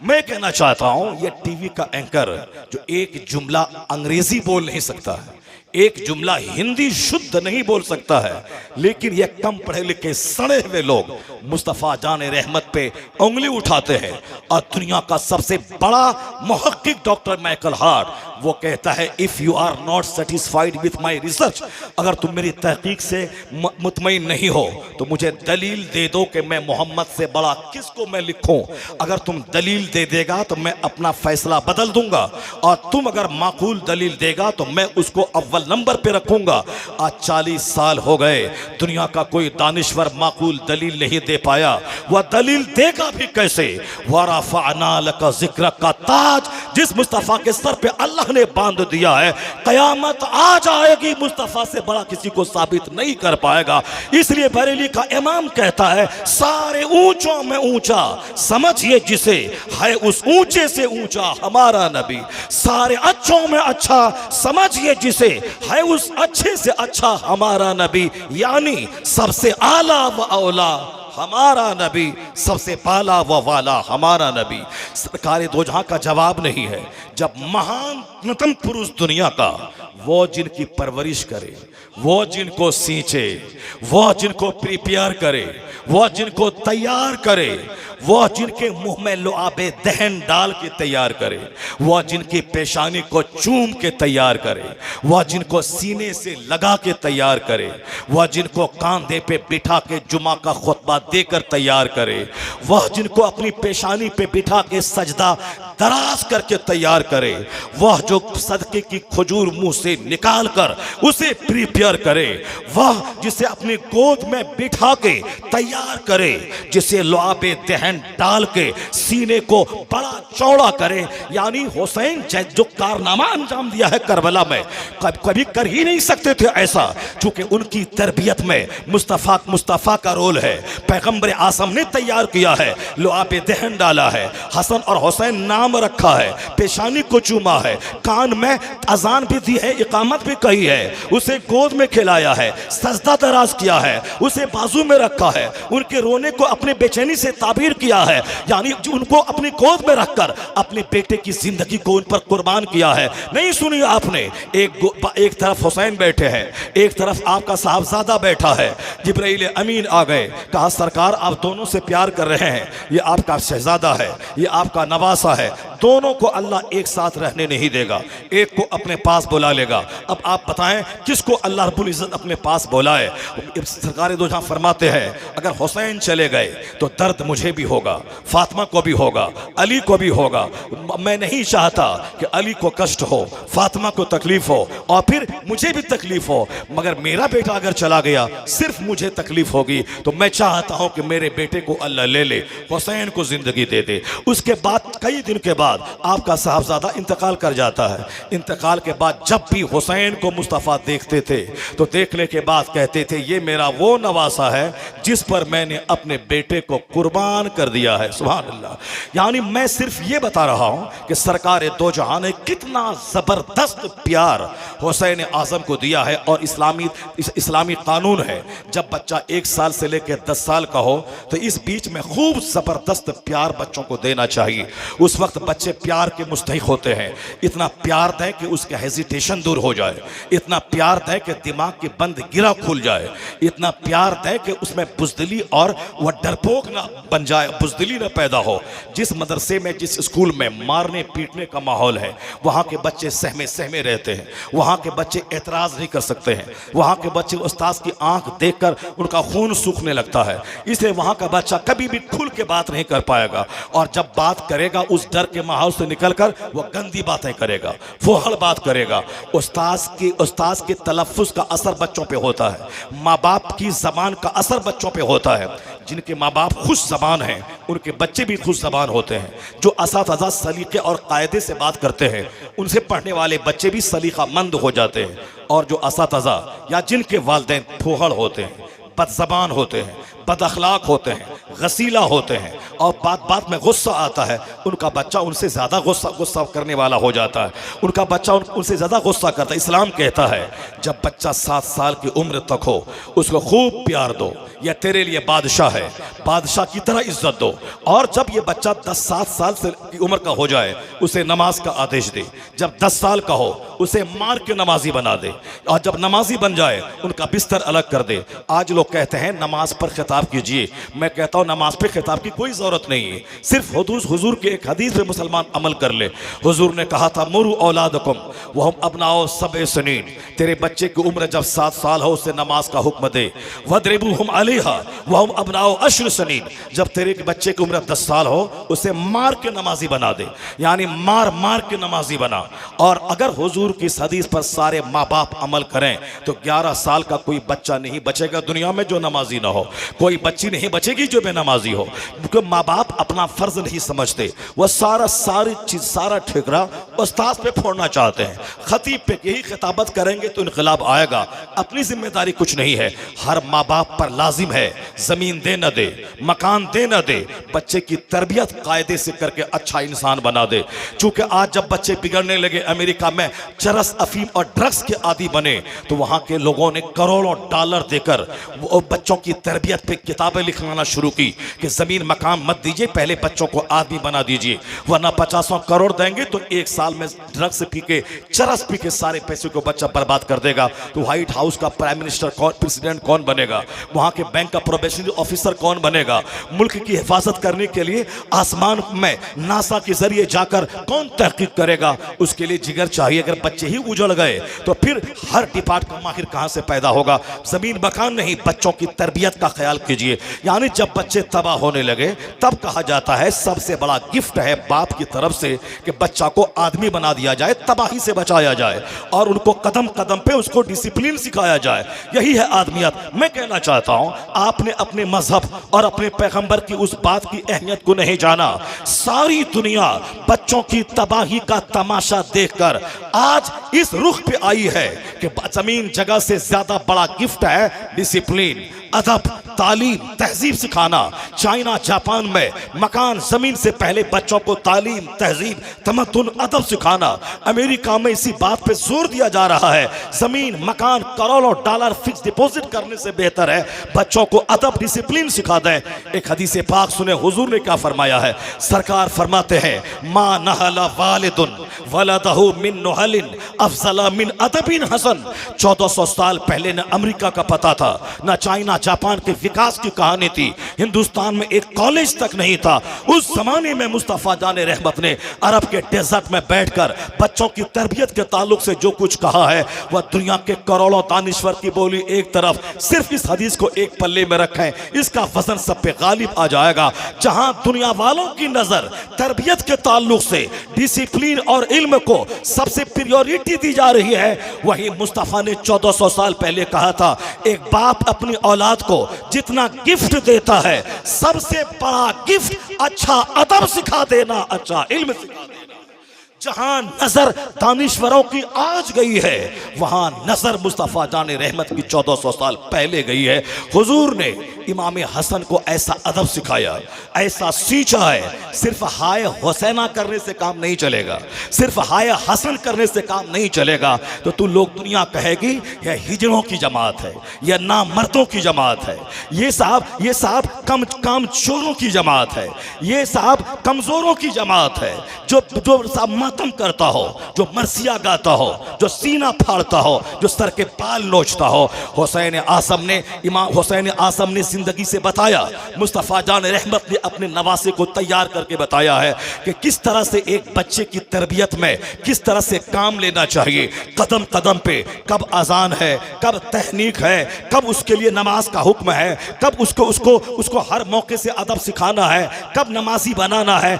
मैं कहना चाहता हूं, ये टीवी का एंकर जो एक जुमला अंग्रेजी बोल नहीं सकता है, एक जुमला हिंदी शुद्ध नहीं बोल सकता है, लेकिन ये कम पढ़े लिखे सड़े हुए लोग मुस्तफ़ा जान रहमत पे उंगली उठाते हैं। और दुनिया का सबसे बड़ा मुहक्किक डॉक्टर माइकल हार्ट, वो कहता है, if you are not satisfied with my research, अगर तुम मेरी तहकीक से मुतमईन नहीं हो तो मुझे दलील दे दो कि मैं मोहम्मद से बड़ा किसको मैं लिखूं। अगर तुम दलील दे देगा तो मैं अपना फैसला बदल दूंगा, और तुम अगर माकूल दलील देगा तो मैं उसको अव्वल नंबर पे रखूंगा। आज 40 साल हो गए, दुनिया का कोई दानिश्वर माकूल दलील नहीं दे पाया। वह दलील देगा भी कैसे? वरफ़अना लका ज़िक्रक का ताज जिस मुस्तफ़ा के सर पे अल्लाह ने बांध दिया है, कयामत आ जाएगी, मुस्तफ़ा से बड़ा किसी को साबित नहीं कर पाएगा। इसलिए बरेली का इमाम कहता है, सारे ऊंचों में ऊंचा समझिए जिसे, है उस ऊंचे से ऊंचा हमारा नबी। सारे अच्छों में अच्छा समझिए जिसे, है उस अच्छे से अच्छा हमारा नबी। यानी सबसे आला व औला हमारा नबी, सबसे पाला व वाला हमारा नबी। सरकार दो जहां का जवाब नहीं है जब महानतम पुरुष दुनिया का, वो जिनकी परवरिश करे, वो जिनको सींचे, वो जिनको प्रिपेयर करे, वो जिनको तैयार करे, वो जिनके मुंह में लुआबे दहन डाल के तैयार करे, वो जिनकी पेशानी को चूम के तैयार करे, वो जिनको सीने से लगा के तैयार करे, वह जिनको कांधे पे बिठा के जुमा का खुतबा देकर तैयार करे, वह जिनको अपनी पेशानी पे बिठा के सजदा दराज करके तैयार करे, वह जो सदके की खजूर मुंह से निकाल कर उसे प्रिपेयर करे, वह जिसे अपनी गोद में बिठा के तैयार करे, जिसे लुआबे दहन डाल के सीने को बड़ा चौड़ा करे। यानी हुसैन जो कारनामा अंजाम दिया है करबला में, कभी कर ही नहीं सकते थे ऐसा, क्योंकि उनकी तरबियत में मुस्तफ़ा का रोल है। पैगंबर आसम ने तैयार किया है, लुआबे दहन डाला है, हसन और हुसैन नाम रखा है, पेशानी को चूमा है, कान में अजान भी दी है, इकामत भी कही है, उसे गोद में खिलाया है, सजदा दराज किया है, उसे बाजू में रखा है, उनके रोने को अपने बेचैनी से ताबीर किया है। यानी उनको अपनी गोद में रखकर अपने बेटे की जिंदगी को उन पर कुर्बान किया है। नहीं सुनी आपने, एक तरफ हुसैन बैठे हैं, एक तरफ आपका साहबजादा बैठा है, जिब्राइल अमीन आ गए, कहा सरकार आप दोनों से प्यार कर रहे हैं, ये आपका शहजादा है, ये आपका नवासा है, दोनों को अल्लाह एक साथ रहने नहीं देगा, एक को अपने पास बुला लेगा। अब आप बताएं किसको अल्लाह रब्बुल इज्जत अपने पास बुलाए? सरकार दो जहां फरमाते हैं, अगर हुसैन चले गए तो दर्द मुझे भी होगा, फातिमा को भी होगा, अली को भी होगा। मैं नहीं चाहता कि अली को कष्ट हो, फातिमा को तकलीफ हो और फिर मुझे भी तकलीफ हो, मगर मेरा बेटा अगर चला गया सिर्फ मुझे तकलीफ होगी। तो मैं चाहता हूं कि मेरे बेटे को अल्लाह ले ले, हुसैन को जिंदगी दे दे। उसके बाद कई दिन के बाद आपका साहबजादा इंतकाल कर जाता है। इंतकाल के बाद जब भी हुसैन को मुस्तफ़ा देखते थे तो देखने के बाद कहते थे ये मेरा वो नवासा है जिस पर मैंने अपने बेटे को कुर्बान कर दिया है। सुभान अल्लाह। यानी मैं सिर्फ ये बता रहा हूं कि सरकार दो जहां ने कितना जबरदस्त प्यार हुसैन आजम को दिया है। और इस्लामी कानून है जब बच्चा 1 साल से लेकर 10 साल का हो तो इस बीच में खूब जबरदस्त प्यार बच्चों को देना चाहिए। उस वक्त बच्चे प्यार के मुस्तहिक होते हैं। इतना प्यार दें कि उसका हेजिटेशन दूर हो जाए, इतना प्यार दें कि दिमाग की बंद गिरा खुल जाए, इतना प्यार दें कि उसमें बुजदिली और वह डरपोक ना बन जाए, बुजदिली ना पैदा हो। जिस मदरसे में जिस स्कूल में मारने पीटने का माहौल है वहाँ के बच्चे सहमे सहमे रहते हैं, वहाँ के बच्चे एतराज़ नहीं कर सकते हैं, वहाँ के बच्चे उस्ताद की आंख देखकर उनका खून सूखने लगता है। इसलिए वहाँ का बच्चा कभी भी खुल के बात नहीं कर पाएगा और जब बात करेगा उस डर के माहौल से निकलकर वह गंदी बातें करेगा, फुहड़ बात करेगा। उस्ताद के तलफ़्फ़ुज़ का असर बच्चों पे होता है, माँ बाप की ज़बान का असर बच्चों पे होता है। जिनके माँ बाप खुश ज़बान हैं उनके बच्चे भी खुश ज़बान होते हैं। जो असातिज़ा सलीक़े और कायदे से बात करते हैं उनसे पढ़ने वाले बच्चे भी सलीक़ामंद हो जाते हैं। और जो असातिज़ा या जिनके वालिदैन फुहड़ होते हैं, बदज़बान होते हैं, बदअखलाक होते हैं, गसीला होते हैं और बात बात में गुस्सा आता है, उनका बच्चा उनसे ज़्यादा गुस्सा करने वाला हो जाता है, उनका बच्चा उनसे ज़्यादा गुस्सा करता है। इस्लाम कहता है जब बच्चा 7 साल की उम्र तक हो उसको खूब प्यार दो, यह तेरे लिए बादशाह है, बादशाह की तरह इज्जत दो। और जब ये बच्चा 10-7 साल से की उम्र का हो जाए उसे नमाज का आदेश दे। जब 10 साल का हो उसे मार के नमाजी बना दे और जब नमाजी बन जाए उनका बिस्तर अलग कर दे। आज लोग कहते हैं नमाज पर खिताब कीजिए, मैं कहता हूँ नमाज पे खिताब की कोई ज़रूरत नहीं है। सिर्फ हुजूर के एक हदीस पे मुसलमान अमल कर ले। हुजूर ने कहा था मुरु औलादकुम वहुम अबनाओ सबए सनीन, तेरे बच्चे की उम्र जब 7 साल हो उसे नमाज का हुक्म दे। वद्रिबूहुम अलैहा वहुम अबनाओ अश्र सनीन, जब तेरे बच्चे की उम्र 10 साल हो उसे मार के नमाजी बना दे, यानी मार मार के नमाजी बना। और अगर हुजूर की इस हदीस पर सारे माँ बाप अमल करें तो 11 साल का कोई बच्चा नहीं बचेगा दुनिया में जो नमाजी ना हो, कोई बच्ची नहीं बचेगी जो बेनमाजी हो। क्योंकि माँ बाप अपना फर्ज नहीं समझते, वह सारा ठिकरा उस्ताद पे फोड़ना चाहते हैं, खतीब पे। यही खिताबत करेंगे तो इनकलाब आएगा। अपनी जिम्मेदारी कुछ नहीं है। हर माँ बाप पर लाजिम है जमीन दे न दे, मकान दे न दे, बच्चे की तरबियत कायदे से करके अच्छा इंसान बना दे। चूंकि आज जब बच्चे बिगड़ने लगे, अमेरिका में चरस, अफीम और ड्रग्स के आदी बने तो वहां के लोगों ने करोड़ों डॉलर देकर वो बच्चों की तरबियत पे किताबें लिखवाना शुरू की कि जमीन मकान मत दीजिए, पहले बच्चों को आदमी बना दीजिए, वरना 50 करोड़ देंगे तो 1 साल में ड्रग्स पी के, चरस पी के सारे पैसे को बच्चा बर्बाद कर देगा। तो व्हाइट हाउस का प्राइम मिनिस्टर कौन, प्रेसिडेंट कौन बनेगा, वहां के बैंक का प्रोबेशनरी ऑफिसर कौन बनेगा, मुल्क की हिफाजत करने के लिए आसमान में नासा के जरिए जाकर कौन तहकीक करेगा, उसके लिए जिगर चाहिए। अगर बच्चे ही उजड़ गए तो फिर हर डिपार्ट का माहिर कहां से पैदा होगा। जमीन मकान नहीं, बच्चों की तरबियत का ख्याल कीजिए। यानी जब बच्चे तबाह होने लगे तब कहा जाता है सबसे बड़ा गिफ्ट है बाप की तरफ से कि बच्चा को आदमी बना दिया जाए, तबाही से बचाया जाए और उनको कदम कदम पे उसको डिसिप्लिन सिखाया जाए। यही है आदमियत। मैं कहना चाहता हूं आपने अपने मजहब और अपने पैगंबर की उस बात की अहमियत को नहीं जाना। सारी दुनिया बच्चों की तबाही का तमाशा देखकर आज इस रुख पे आई है कि जमीन जगह से ज्यादा बड़ा गिफ्ट है डिसिप्लिन, अदब, तालीम, तहजीब सिखाना। चाइना, जापान में मकान जमीन से पहले बच्चों को तालीम, तहजीब, तमद्दुन, अदब सिखाना। अमेरिका में इसी बात पे जोर दिया जा रहा है जमीन मकान करोड़ों डॉलर फिक्स डिपॉजिट करने से बेहतर है बच्चों को अदब, डिसिप्लिन सिखा दें। एक हदीस पाक सुने, हुजूर ने क्या फरमाया है। सरकार फरमाते हैं मा नहला वालिदुन वलदहु मिन नुहलिन अफजला मिन अदबिन हसन। 1400 साल पहले न अमेरिका का पता था, न चाइना जापान के विकास की कहानी थी। हिंदुस्तान में एक कॉलेज तक नहीं था। उस जमाने में मुस्तफा जान रहमत ने अरब के डेजर्ट में बैठकर बच्चों की तरबियत के ताल्लुक से जो कुछ कहा है वह दुनिया के करोड़ों दानिश्वर की बोली एक तरफ, सिर्फ इस हदीस को एक पल्ले में रखें, इसका वजन सब पे गालिब आ जाएगा। जहां दुनिया वालों की नजर तरबियत के ताल्लुक से डिसिप्लिन और इल्म को सबसे प्रायोरिटी दी जा रही है, वही मुस्तफा ने 1400 साल पहले कहा था एक बाप अपनी औलाद को जितना गिफ्ट देता है, सबसे बड़ा गिफ्ट अच्छा अदब सिखा देना, अच्छा इल्म सिखा देना। जहां नजर दानिश्वरों की आज गई है, वहां नजर मुस्तफा जाने रहमत की 1400 साल पहले गई है। हुजूर ने इमाम हसन को ऐसा अदब सिखाया, ऐसा सींचा है। सिर्फ हाय हुसैना करने से काम नहीं चलेगा, सिर्फ हाय हसन करने से काम नहीं चलेगा। तो तू लोग दुनिया कहेगी यह हिजड़ों की जमात है, यह नामर्दों की जमात है, ये साहब काम चोरों की जमात है, ये साहब कमजोरों की जमात है, जो साहब मातम करता हो, जो मरसिया गाता हो, जो सीना फाड़ता हो, जो सर के बाल नोचता हो। हुसैन आज़म ने इमाम हुसैन आज़म ने जिंदगी से बताया, मुस्तफ़ा जान रहमत ने अपने नवासे को तैयार करके बताया है कि किस तरह से एक बच्चे की तरबियत में किस तरह से काम लेना चाहिए। कदम कदम पे कब अजान है, कब तहनीक है, कब उसके लिए नमाज का हुक्म है, कब उसको हर मौके से अदब सिखाना है, कब नमाजी बनाना है।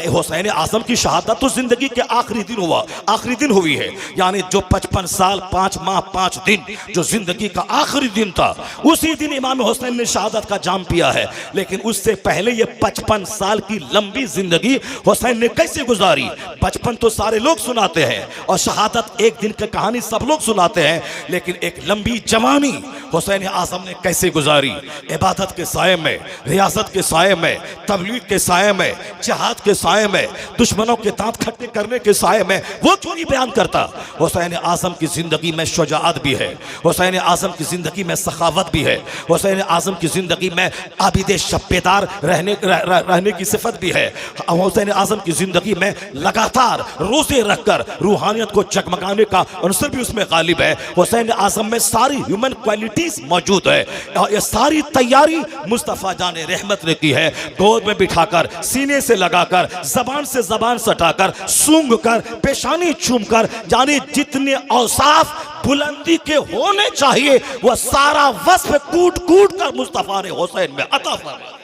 हुसैन आज़म की शहादत तो जिंदगी के आखिरी दिन हुई है, यानी जो 55 साल 5 माह 5 दिन जो जिंदगी का आखिरी दिन था, उसी दिन इमाम हुसैन ने शहादत का जाम पिया है। लेकिन उससे पहले ये 55 साल की लंबी जिंदगी हुसैन ने कैसे गुजारी? बचपन तो सारे लोग सुनाते हैं और शहादत एक दिन की कहानी सब लोग सुनाते हैं, लेकिन एक लंबी जवानी हुसैन आज़म ने कैसे गुजारी? इबादत के साये में, रियासत के साये में, तबलीग के साये में, जिहाद के साये में, दुश्मनों के दांत खट्टे करने के साये में, वो क्यों नहीं बयान करता? हुसैन आज़म की जिंदगी में शुजाअत भी है, हुसैन आज़म की जिंदगी में सखावत भी है, हुसैन आज़म की जिंदगी में आबिद शब्बेदार रहने की सिफत भी है। हुसैन आज़म की जिंदगी में लगातार रोजे रखकर रूहानियत को जगमगाने का अंसर भी उसमें गालिब है। हुसैन आज़म में सारी ह्यूमन क्वालिटीज मौजूद है और ये सारी तैयारी मुस्तफ़ा जाने रहमत ने की है। गोद में बिठाकर, सीने से लगाकर, जबान से जबान सटाकर, सूंघ कर, पेशानी चूम कर, यानी जितने औसाफ बुलंदी के होने चाहिए वह सारा वस्फ कूट कूट कर मुस्तफा ने हुसैन में अता फरमाया।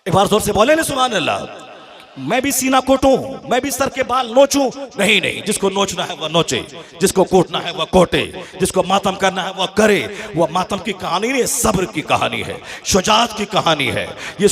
एक बार जोर से बोले ना सुभान अल्लाह। मैं भी सीना कोटूं, मैं भी सर के बाल नोचूं? नहीं, जिसको नोचना है वह नोचे, जिसको कोटना है वह कोटे, जिसको मातम करना है वह करे। वह मातम की कहानी नहीं, सब्र की कहानी है, शुजाअत की कहानी है, ये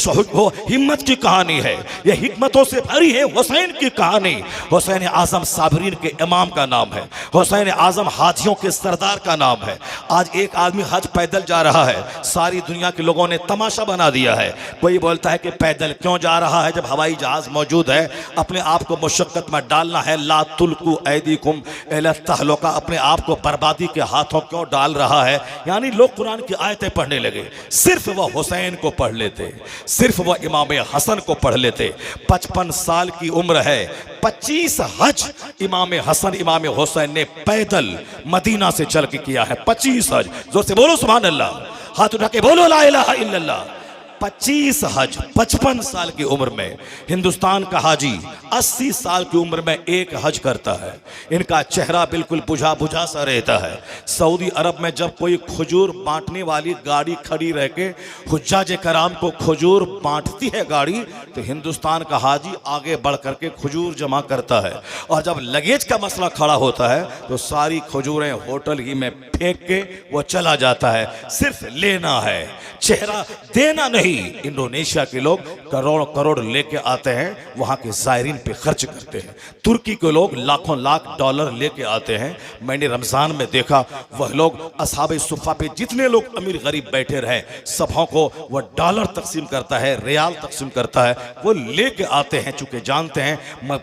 हिम्मत की कहानी है, ये हिकमतों से भरी है हुसैन की कहानी। हुसैन आज़म साबरीन के इमाम का नाम है, हुसैन आज़म हाजियों के सरदार का नाम है। आज एक आदमी हज पैदल जा रहा है, सारी दुनिया के लोगों ने तमाशा बना दिया है। कोई बोलता है कि पैदल क्यों जा रहा है जब हवाई जहाज मौजूद है? अपने आप को मुशक्कत में डालना है। ला तुल्कु ऐदीकुम इला तहलुका, अपने आप को बर्बादी के हाथों क्यों डाल रहा है? यानी लोग कुरान की आयतें पढ़ने लगे, सिर्फ वह हुसैन को पढ़ लेते, सिर्फ वह इमाम हसन को पढ़ लेते। 55 साल की उम्र है, 25 हज इमाम हसन इमाम हुसैन ने पैदल मदीना से चल के किया है। 25 हज, जोर से बोलो सुभान अल्लाह, हाथ उठा के बोलो ला इलाहा इल्लल्लाह। 25 हज 55 साल की उम्र में। हिंदुस्तान का हाजी 80 साल की उम्र में एक हज करता है। इनका चेहरा बिल्कुल बुझा बुझा सा रहता है। सऊदी अरब में जब कोई खजूर बांटने वाली गाड़ी खड़ी रह के हुज्जाज कराम को खजूर बांटती है गाड़ी, तो हिंदुस्तान का हाजी आगे बढ़ करके खजूर जमा करता है। और जब लगेज का मसला खड़ा होता है तो सारी खजूरें होटल ही में फेंक के वो चला जाता है। सिर्फ लेना है, चेहरा देना नहीं। इंडोनेशिया के लोग करोड़ करोड़ लेके आते हैं, वहां के जायरीन पे खर्च करते हैं। तुर्की के लोग लाखों लाख डॉलर लेके आते हैं। मैंने रमजान में देखा, वह लोग असहाबे सुफ़ा पे जितने लोग अमीर गरीब बैठे रहे, सबों को वह डॉलर तकसीम करता है, रियाल तकसीम करता है, वो लेके आते हैं। चूंकि जानते हैं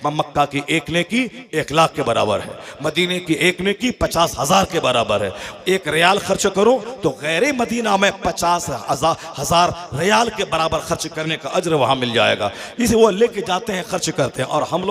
मक्का की एक नेकी 1 लाख के बराबर है, मदीने की एक नेकी 50,000 के बराबर है। 1 रियाल खर्च करो तो गैर मदीना में 50,000 रियाल के बराबर खर्च करने का अज्र वहां मिल जाएगा। इसे वो लेके जाते हैं, खर्च करते हैं। और हम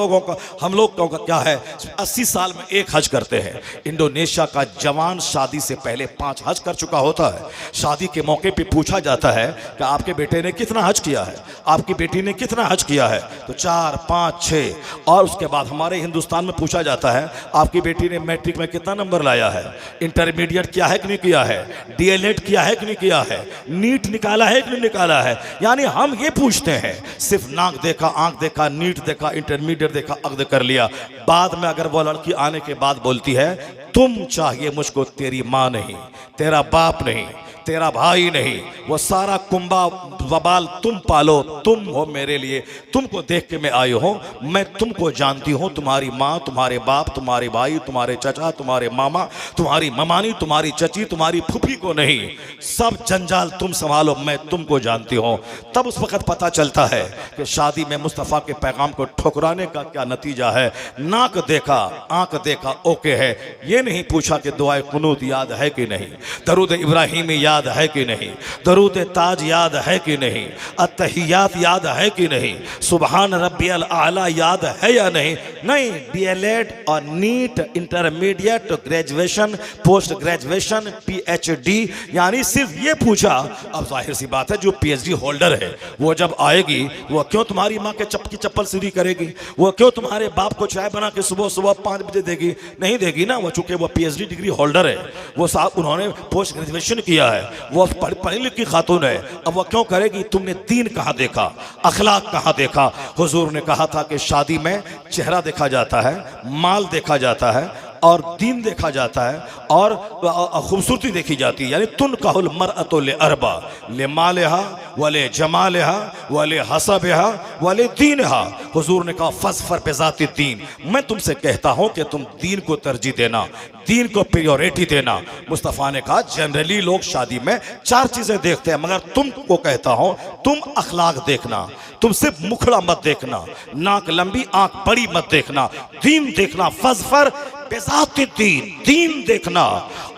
लोग का क्या है, 80 साल में 1 हज करते हैं। इंडोनेशिया का जवान शादी से पहले 5 हज कर चुका होता है। शादी के मौके पे पूछा जाता है कि आपके बेटे ने कितना हज किया है, आपकी बेटी ने कितना हज किया है, तो 4, 5, 6। और उसके बाद हमारे हिंदुस्तान में पूछा जाता है आपकी बेटी ने मैट्रिक में कितना नंबर लाया है, इंटरमीडिएट किया है कि नहीं किया है, DLED किया है कि नहीं किया है, नीट निकाला है कि नहीं निकाला है। यानी हम ये पूछते हैं, सिर्फ नाक देखा, आंख देखा, नीट देखा, इंटरमीडिएट देखा, अक्द कर लिया। बाद में अगर वो लड़की आने के बाद बोलती है तुम चाहिए मुझको तेरी माँ नहीं, तेरा बाप नहीं, तेरा भाई नहीं, वो सारा कुंबा वबाल तुम पालो, तुम हो मेरे लिए, तुमको देख के मैं आई हूं, मैं तुमको जानती हूं, तुम्हारी माँ, तुम्हारे बाप, तुम्हारे भाई, तुम्हारे चचा, तुम्हारे मामा, तुम्हारी ममानी, तुम्हारी चची, तुम्हारी फूफी को नहीं, सब जंजाल तुम संभालो, मैं तुमको जानती हूं। तब उस वक्त पता चलता है कि शादी में मुस्तफ़ा के पैगाम को ठुकराने का क्या नतीजा है। नाक देखा, आंख देखा, ओके है, ये नहीं पूछा कि दुआए कुनूत याद है कि नहीं, दरूद इब्राहिमी याद है कि नहीं, दरूद ताज याद है कि नहीं, अत्तहियात याद है कि नहीं, सुबहान रब्बियल आला याद है या नहीं। नहीं, डीएलएड और NEET, intermediate, graduation, post graduation, PhD, यानी सिर्फ ये पूछा। अब जाहिर सी बात है जो पीएचडी होल्डर है वो जब आएगी वो क्यों तुम्हारी माँ के चप्पल सीधी करेगी, वो क्यों तुम्हारे बाप को चाय बना के सुबह सुबह 5 बजे देगी, नहीं देगी ना। वो चूंकि वो पीएचडी डिग्री होल्डर है, वो साहब उन्होंने पोस्ट ग्रेजुएशन किया है, वो पढ़ी लिखी खातून है, अब वो क्यों करेगी। तुमने दीन कहाँ देखा, अखलाक कहाँ देखा। हुजूर ने कहा था कि शादी में चेहरा देखा जाता है, माल देखा जाता है और दीन देखा जाता है और खूबसूरती देखी जाती है। यानी तुन कहल मरअतु ले अरबा, ले मालिहा वले जमालिहा वले हसबिहा वले दीनहा। हुजूर ने कहा फज़फर बिज़ाति दीन, मैं तुमसे कहता हूं कि तुम दीन को तरजीह देना, दीन को प्रायोरिटी देना। मुस्तफ़ा ने कहा जनरली लोग शादी में 4 चीजें देखते हैं, मगर तुमको कहता हूं तुम अखलाक देखना, तुम सिर्फ मुखड़ा मत देखना, नाक लंबी आंख बड़ी मत देखना, दीन देखना। फज़फर बिज़ाति दीन, दीन देखना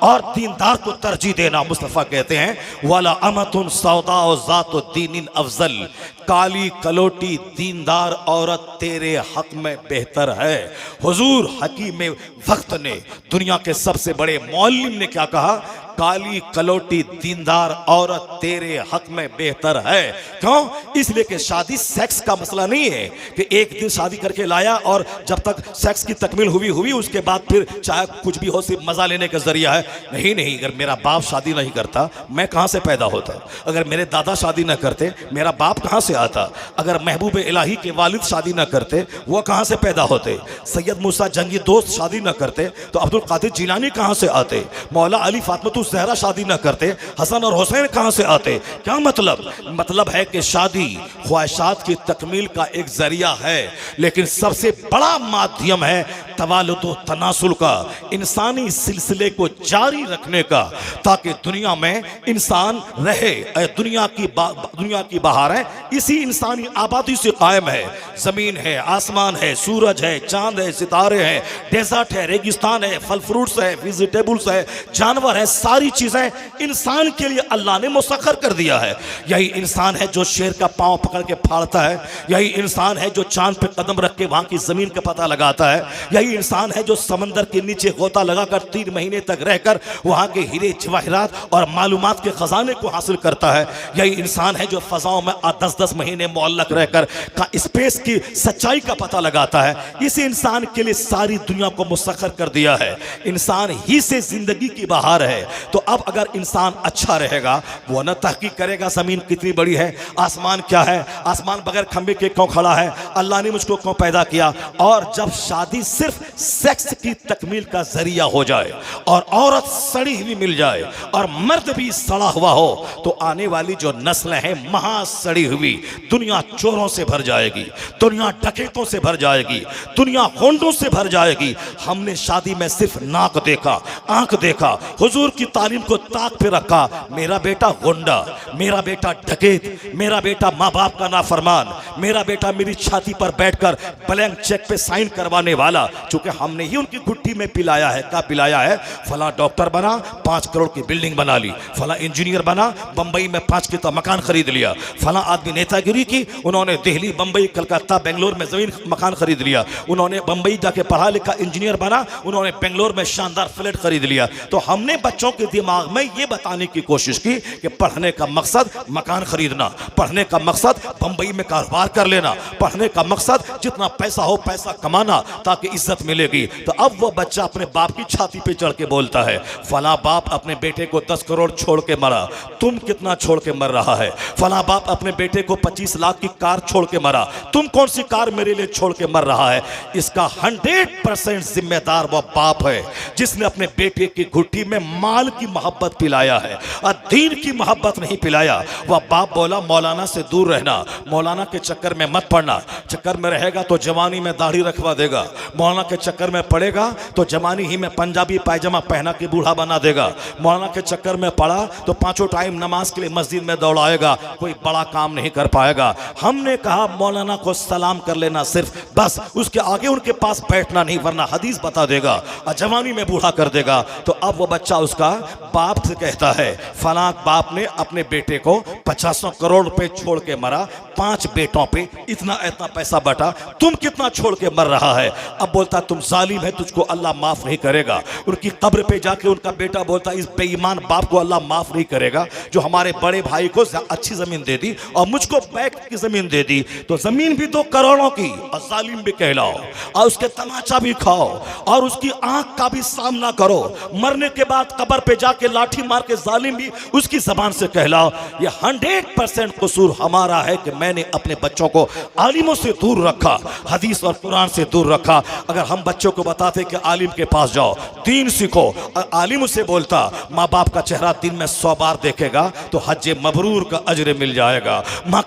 और दीनदार को तरजीह देना। मुस्तफ़ा कहते हैं वाला अमतुन सौदा ज़ातु दीनिन अफजल, काली कलोटी दीनदार औरत तेरे हक में बेहतर है। हुजूर हकीम वक्त ने, दुनिया के सबसे बड़े मौल्लिम ने क्या कहा, काली कलोटी दीनदार औरत तेरे हक में बेहतर है। क्यों? इसलिए कि शादी सेक्स का मसला नहीं है कि एक दिन शादी करके लाया और जब तक सेक्स की तकमील हुई उसके बाद फिर चाहे कुछ भी हो सिर्फ मजा लेने का जरिया है। नहीं नहीं, अगर मेरा बाप शादी नहीं करता मैं कहां से पैदा होता, अगर मेरे दादा शादी न करते मेरा बाप कहां से आता, अगर महबूब इलाही के वालिद शादी न करते वो कहां से पैदा होते, सैयद मूसा जंगी दोस्त शादी न करते तो अब्दुल कादिर जिलानी कहां से आते, मौला अली फातिमा ज़हरा शादी न करते हसन और हुसैन कहां से आते। क्या मतलब है कि शादी ख्वाहिशात की तकमील का एक जरिया है, लेकिन सबसे बड़ा माध्यम है तवालुद व तनासुल का, इंसानी सिलसिले को जारी रखने का, ताकि दुनिया में इंसान रहे। दुनिया की बहारें इसी इंसानी आबादी से कायम है। जमीन है, आसमान है, सूरज है, चांद है, सितारे हैं, डेजर्ट है, रेगिस्तान है, फल फ्रूट्स है, वेजिटेबल्स है, जानवर है, सारी चीजें इंसान के लिए अल्लाह ने मुसख्खर कर दिया है। यही इंसान है जो शेर का पांव पकड़ के फाड़ता है, यही इंसान है जो चांद पे कदम रख के वहां की जमीन का पता लगाता है, यही इंसान है जो समंदर के नीचे गोता लगाकर 3 महीने तक रहकर वहां के हीरे जवाहिरात और मालूमात के खजाने को हासिल करता है, यही इंसान है जो फजाओं में 10-10 महीने मुअल्लक रहकर का स्पेस की सच्चाई का पता लगाता है। इसी इंसान के लिए सारी दुनिया को मुसख्खर कर दिया है। इंसान ही से जिंदगी की बहार है। तो अब अगर इंसान अच्छा रहेगा वो न तहकीक करेगा जमीन कितनी बड़ी है, आसमान क्या है, आसमान बगैर खंबे के क्यों खड़ा है, अल्लाह ने मुझको क्यों पैदा किया। और जब शादी सिर्फ सेक्स की तकमील का जरिया हो जाए और औरत सड़ी हुई मिल जाए और मर्द भी सड़ा हुआ हो तो आने वाली जो नस्ल है महा सड़ी हुई, दुनिया चोरों से भर जाएगी, दुनिया डकैतों से भर जाएगी, दुनिया होंडों से भर जाएगी। हमने शादी में सिर्फ नाक देखा, आंख देखा, हुजूर की तालीम को ताक पे रखा। मेरा बेटा गुंडा, मेरा बेटा डकैत, मेरा बेटा माँ बाप का नाफरमान, मेरा बेटा मेरी छाती पर बैठकर ब्लैंक चेक पे साइन करवाने वाला। चूंकि हमने ही उनकी गुट्ठी में पिलाया है, क्या पिलाया है, फला डॉक्टर बना 5 करोड़ की बिल्डिंग बना ली, फला इंजीनियर बना बंबई में 5 किता मकान खरीद लिया, फला आदमी नेतागिरी की, उन्होंने दिल्ली, बंबई, कलकत्ता, बेंगलोर में जमीन मकान खरीद लिया, उन्होंने बंबई जाके पढ़ा लिखा इंजीनियर बना, उन्होंने बेंगलोर में शानदार फ्लैट खरीद लिया। तो हमने बच्चों के दिमाग में ये बताने की कोशिश की कि पढ़ने का मकसद मकान खरीदना, पढ़ने का मकसद बंबई में कारोबार कर लेना, पढ़ने का मकसद जितना पैसा हो पैसा कमाना ताकि इज्जत मिलेगी। तो अब वो बच्चा अपने बाप की छाती पे चढ़ के बोलता है फला बाप अपने बेटे को 10 करोड़ छोड़ के मरा, तुम कितना छोड़ के मर रहा है, फला बाप अपने बेटे को 25 लाख की कार छोड़ के मरा, तुम कौन सी कार मेरे लिए छोड़ के मर रहा है। इसका 100% जिम्मेदार वो बाप है जिसने अपने बेटे की घुट्टी में माल माल की मोहब्बत पिलाया है और दीन की मोहब्बत नहीं पिलाया। वह बाप बोला मौलाना से दूर रहना, मौलाना के चक्कर में मत पड़ना, चक्कर में रहेगा तो जवानी में दाढ़ी रखवा देगा, मौलाना के चक्कर में पड़ेगा तो जवानी ही में पंजाबी पायजामा पहना के बूढ़ा बना देगा, मौलाना के चक्कर में पड़ा तो पांचों टाइम नमाज के लिए मस्जिद में दौड़ाएगा, कोई बड़ा काम नहीं कर पाएगा। हमने कहा मौलाना को सलाम कर लेना सिर्फ, बस उसके आगे उनके पास बैठना नहीं, वरना हदीस बता देगा और जवानी में बूढ़ा कर देगा। तो अब वो बच्चा उसका बाप से कहता है फलां बाप ने अपने बेटे को 50 करोड़ रुपए छोड़ के मरा, 5 बेटों पे इतना इतना पैसा बटा, तुम कितना छोड़ के मर रहा है। अब बोलता तुम जालिम है, तुझको अल्लाह माफ नहीं करेगा। उनकी कब्र पे जाके उनका बेटा बोलता इस बेईमान बाप को अल्लाह माफ नहीं करेगा जो हमारे बड़े भाई को अच्छी जमीन दे दी और मुझको बैक की जमीन दे दी। तो जमीन भी 2 करोड़ों की और जालिम भी कहलाओ और उसके तमाचा भी खाओ और उसकी आंख का भी सामना करो, मरने के बाद कब्र पे जाके लाठी मार के जालिम भी उसकी जबान से कहलाओ। ये 100% कसूर हमारा है कि मैंने अपने बच्चों को आलिमों से दूर रखा, हदीस और कुरान से दूर रखा। अगर हम बच्चों को बताते कि आलिम के पास जाओ, दीन सीखो, आलिम से बोलता माँ बाप का चेहरा दिन में 100 बार देखेगा तो हज मबरूर का अजर मिल जाएगा, माँ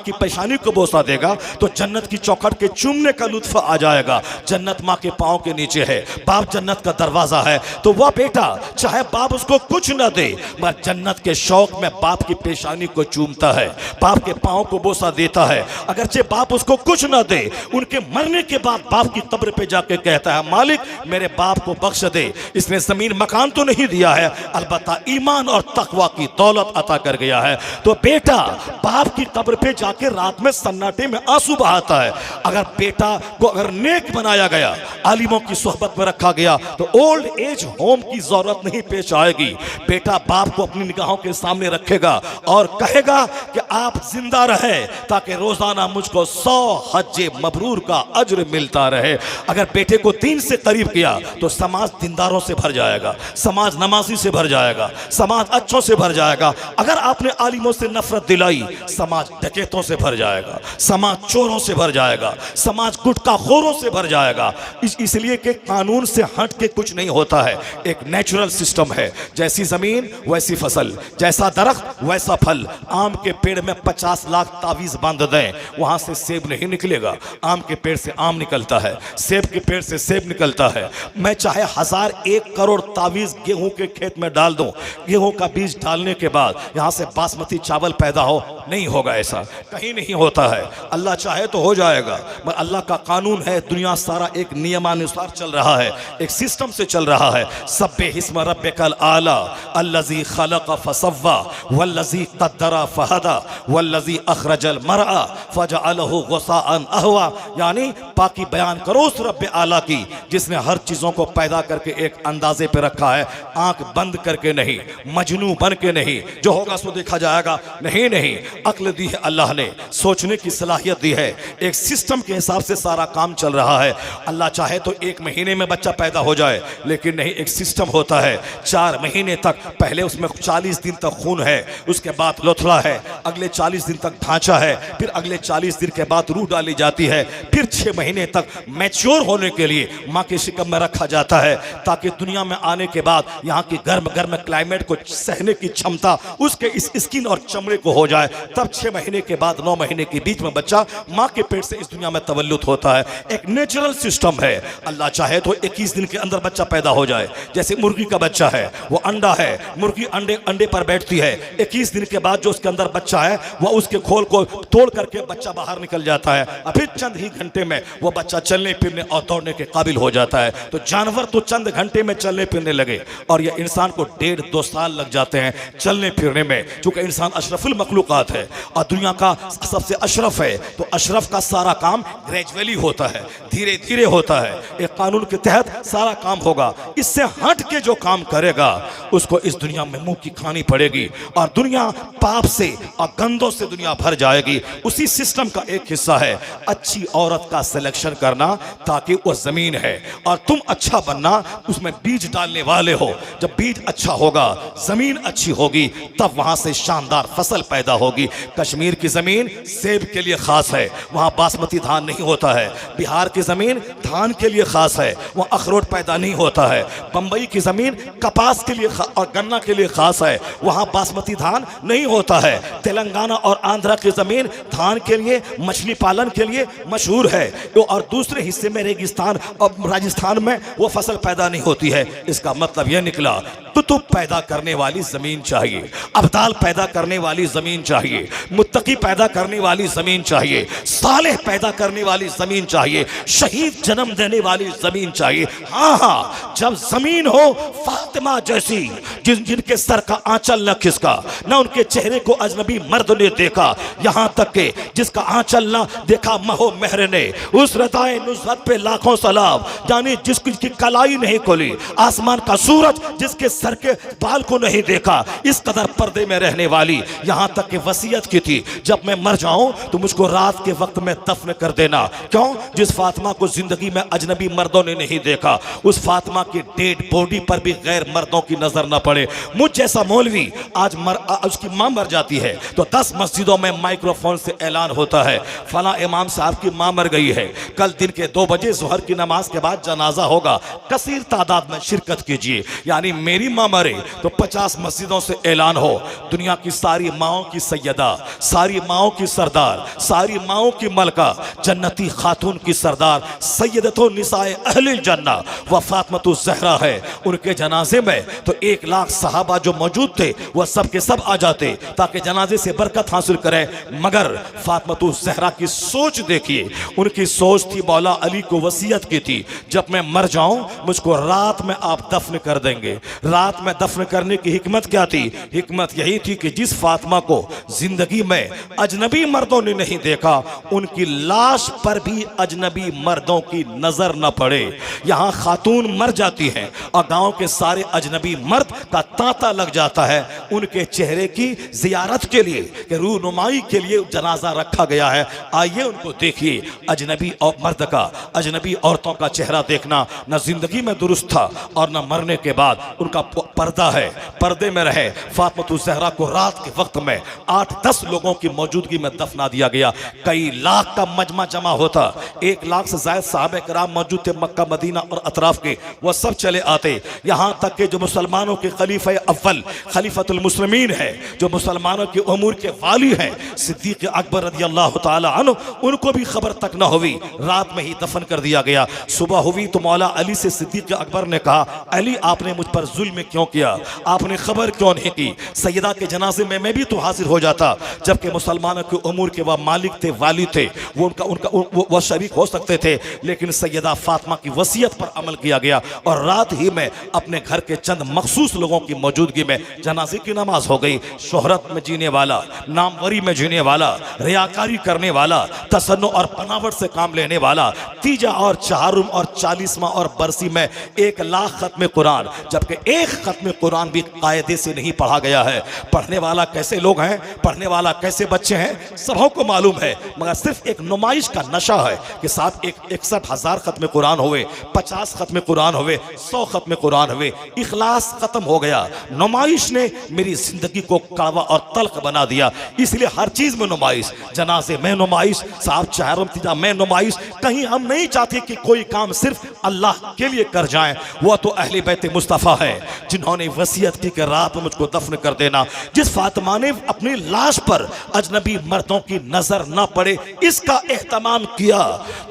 की पेशानी को बोसा देगा तो जन्नत की चौखट के चूमने का लुत्फ आ जाएगा। जन्नत माँ के पाँव के नीचे है, बाप जन्नत का दरवाजा है। तो वह बेटा चाहे बाप उसको कुछ न दे मगर जन्नत के शौक में बाप की पेशानी को चूमता है, बाप के पाँव को बोसा देता है। अगरचे बाप उसको कुछ न दे, उनके मरने के बाद बाप की कब्र पे जाके कहता है मालिक मेरे बाप को बख्श दे, इसने जमीन मकान तो नहीं दिया है अलबत्ता ईमान और तकवा की दौलत अता कर गया है। तो बेटा बाप की कब्र पे जाके रात में सन्नाटे में आंसू बहाता है। अगर बेटा को अगर नेक बनाया गया, आलिमों की सोहबत में रखा गया तो ओल्ड एज होम की जरूरत नहीं पेश आएगी। बेटा बाप को अपनी निगाहों के सामने रखेगा और कहेगा कि आप जिंदा रहे ताकि रोजाना मुझको 100 हज मबरूर का अज्र मिलता रहे। अगर बेटे को दीन से करीब किया तो समाज दीनदारों से भर जाएगा, समाज नमाजी से भर जाएगा, समाज अच्छों से भर जाएगा। अगर आपने आलिमों से नफरत दिलाई, समाज डकैतों से भर जाएगा, समाज चोरों से भर जाएगा, समाज गुटखाखोरों से भर जाएगा। इसलिए कि कानून से हट के कुछ नहीं होता है, एक नेचुरल सिस्टम है। जैसी जमीन वैसी फसल, जैसा दरख्त वैसा फल। आम के पेड़ में 50 लाख तावीज बांध दें, वहां से सेब नहीं निकलेगा। आम के पेड़ से आम निकलता है, सेब के पेड़ से सेब निकलता है। मैं चाहे 1001 करोड़ तावीज गेहूं के खेत में डाल दूं, गेहूं का बीज डालने के बाद यहां से बासमती चावल पैदा हो, नहीं होगा, ऐसा कहीं नहीं होता है। अल्लाह चाहे तो हो जाएगा, मगर अल्लाह का कानून है। दुनिया सारा एक नियमानुसार चल रहा है, एक सिस्टम से चल रहा है। सब्बे हिस्म रब्बिकल आला अल्लज़ी खलक़ फसव्वा वल्लज़ी क़द्दर फहदा वल्लज़ी अख़रजल मरअ फजअलहु गुसाअन अहवा। यानी पाकी बयान करो उस रब्बे आला की जिसने हर चीज़ों को पैदा करके एक अंदाजे पे रखा है, आंख बंद करके नहीं, मजनू बन के नहीं, जो होगा सो देखा जाएगा, नहीं नहीं। अक्ल दी है अल्लाह ने, सोचने की सलाहियत दी है, एक सिस्टम के हिसाब से सारा काम चल रहा है। अल्लाह चाहे तो 1 महीने में बच्चा पैदा हो जाए, लेकिन नहीं, एक सिस्टम होता है। 4 महीने तक, पहले उसमें 40 दिन तक खून है, उसके बाद लोथड़ा है, अगले 40 दिन तक ढांचा है, फिर अगले 40 दिन के बाद रूह डाली जाती है, फिर 6 महीने तक मैच्योर होने के लिए माँ के शिकम में रखा जाता है ताकि दुनिया में आने के बाद यहाँ की गर्म गर्म क्लाइमेट को सहने की क्षमता उसके इस स्किन और चमड़े को हो जाए। तब 6 महीने के बाद 9 महीने के बीच में बच्चा माँ के पेट से इस दुनिया में तवल्लुद होता है। एक नेचुरल सिस्टम है। अल्लाह चाहे तो 21 दिन के अंदर बच्चा पैदा हो जाए। जैसे मुर्गी का बच्चा है, वो अंडा है, मुर्गी अंडे पर बैठती है, 21 दिन के बाद जो उसके अंदर बच्चा है वह उसके खोल को तोड़ करके बच्चा बाहर निकल जाता है। अभी चंद ही घंटे में वो बच्चा चलने फिरने और दौड़ने के काबिल हो जाता है। तो जानवर तो चंद घंटे में चलने फिरने लगे और ये इंसान को 1.5-2 साल लग जाते हैं चलने फिरने में, क्योंकि इंसान अशरफुल मखलूकात है और दुनिया का सबसे अशरफ है। तो अशरफ का सारा काम ग्रेजुअली होता है, धीरे धीरे होता है, एक कानून के तहत सारा काम होगा। इससे हट के जो काम करेगा उसको इस दुनिया में मुंह की खानी पड़ेगी और दुनिया पाप से और गंदों से दुनिया भर जाएगी। उसी सिस्टम का एक हिस्सा है अच्छी औरत का सिलेक्शन करना, ताकि वो जमीन है और तुम अच्छा बनना, उसमें बीज डालने वाले हो। जब बीज अच्छा होगा, जमीन अच्छी होगी, तब वहां से शानदार फसल पैदा होगी। कश्मीर की जमीन सेब के लिए खास है, वहां बासमती धान नहीं होता है। बिहार की जमीन धान के लिए खास है, वहां अखरोट पैदा नहीं होता है। बंबई की जमीन कपास के लिए और गन्ना के लिए खास है, वहां बासमती धान नहीं होता है। तेलंगाना और आंध्रा की जमीन धान के लिए, मछली पालन के लिए मशहूर है, और दूसरे हिस्से में रेगिस्तान और राजस्थान में वो फसल पैदा नहीं होती है। इसका मतलब यह निकला कुतुब पैदा करने वाली जमीन चाहिए, अब्दाल पैदा करने वाली जमीन चाहिए, मुत्तकी पैदा करने वाली जमीन चाहिए, सालेह पैदा करने वाली जमीन चाहिए, शहीद जन्म देने वाली जमीन चाहिए। हाँ हाँ, जब जमीन हो फातिमा जैसी, जिनके सर का आंचल न खिसका, न उनके चेहरे को अजनबी मर्द ने देखा, यहां तक के जिसका आंचल न देखा महो मेहर ने, उस रताए नुसरत पे लाखों सलाम, यानी जिसकी कलाई नहीं खोली, आसमान का सूरज जिसके सर के बाल को नहीं देखा, इस कदर पर्दे में रहने वाली, यहां तक कि वसीयत की थी जब मैं मर जाऊं तो मुझको रात के वक्त में दफन कर देना। क्यों? जिस फातिमा को जिंदगी में अजनबी मर्दों ने नहीं देखा, उस फातिमा की डेड बॉडी पर भी गैर मर्दों की नजर न पड़े। मुझ जैसा मौलवी आज उसकी मां मर जाती है तो 10 मस्जिदों में माइक्रोफोन से ऐलान होता है, फला इमाम साहब की मां मर गई है, कल दिन के 2 बजे जोहर की नमाज के बाद जनाजा होगा, कसीर तादाद में शिरकत कीजिए। यानी मेरी मां मरे तो 50 मस्जिदों से ऐलान हो, दुनिया की सारी माओं की सैयदा, सारी माओं की सरदार, सारी माओं की मलका, जन्नती खातून की सरदार, सैयदतो निसाए अहले जन्ना व फातिमा ज़हरा है। उनके जनाजे में तो 1 लाख सहाबा जो मौजूद थे वह सब के सब आ जाते ताकि जनाजे से बरकत हासिल करें, मगर फातिमा ज़हरा की सोच देखिए, उनकी सोच थी मौला अली को वसीयत की थी, जब मैं मर जाऊं मुझको रात में आप दफन कर देंगे। रात में दफन करने की हिकमत क्या थी? हिकमत यही थी कि जिस फातिमा को जिंदगी में अजनबी मर्दों ने नहीं देखा, उनकी लाश पर भी अजनबी मर्दों की नजर न पड़े। यहां खातून मर जाती हैं और गांव के सारे अजनबी मर्द का तांता लग जाता है, उनके चेहरे की जियारत के लिए, कि रूनुमाई के लिए जनाजा रखा गया है। आइए उनको देखिए। अजनबी और मर्द का, अजनबी औरतों का चेहरा देखना न जिंदगी में दुरुस्त था और न मरने के बाद उनका पर्दा है, पर्दे में रहे। फातिमा ज़हरा को रात के वक्त में 8-10 लोगों की मौजूदगी में दफना दिया गया। कई लाख का मजमा जमा होता, 1 लाख से ज्यादा सहाबे कराम मौजूद थे मक्का मदीना और अतराफ के, वह सब चले आते। यहां तक कि जो मुसलमानों के खलीफा अव्वल खलीफतुल मुस्लिमीन है, जो मुसलमानों के उमूर के वाली हैं, सिद्दीक अकबर रज़ी अल्लाह तआला अन्हु, उनको भी खबर तक न हुई, रात में ही दफन कर दिया गया। सुबह हुई तो मौला अली से सिद्दीक अकबर ने कहा, अली आपने मुझ पर जुल्म क्यों किया, आपने खबर क्यों नहीं की? सैयदा के जनाजे में मैं भी तो हाजिर हो जाता, जबकि मुसलमानों के उमूर के वह मालिक थे, वाली थे, वो शरीक हो सकते थे, लेकिन सैयदा फातिमा की वसीयत पर अमल किया गया और रात ही में अपने घर के चंद मखसूस लोगों की मौजूदगी में जनाजे की नमाज हो गई। शोहरत में जीने वाला, नामवरी में जीने वाला, रियाकारी करने वाला, तसन्नु और बनावट से काम लेने वाला, तीजा और चहारुम और 40वां और बरसी में 1 लाख खत्म कुरान, जबकि 1 खत्म कुरान भी कायदे से नहीं पढ़ा गया है। पढ़ने वाला कैसे लोग हैं, पढ़ने वाला कैसे बच्चे हैं, सबों को मालूम है, मगर सिर्फ एक नुमाइश का नशा है कि साथ 61,000 खत्म कुरान हुए, 50 खत्म कुरान हुए, 100 खत्म कुरान हुए, इखलास खत्म हो गया। नुमाइश ने मेरी जिंदगी को कड़वा और तल्ख बना दिया। इसलिए हर चीज में नुमाइश, जनाजे में नुमाइश, साहब चहरम तीजा में नुमाइश। कहीं हम नहीं चाहते कि कोई काम सिर्फ अल्लाह के लिए कर जाए। वह तो अहले बैत मुस्तफ़ा है जिन्होंने वसीयत की कि रात में मुझको दफन कर देना। जिस फातिमा ने अपनी लाश पर अजनबी मर्दों की नजर न पड़े, इसका एहतमाम किया।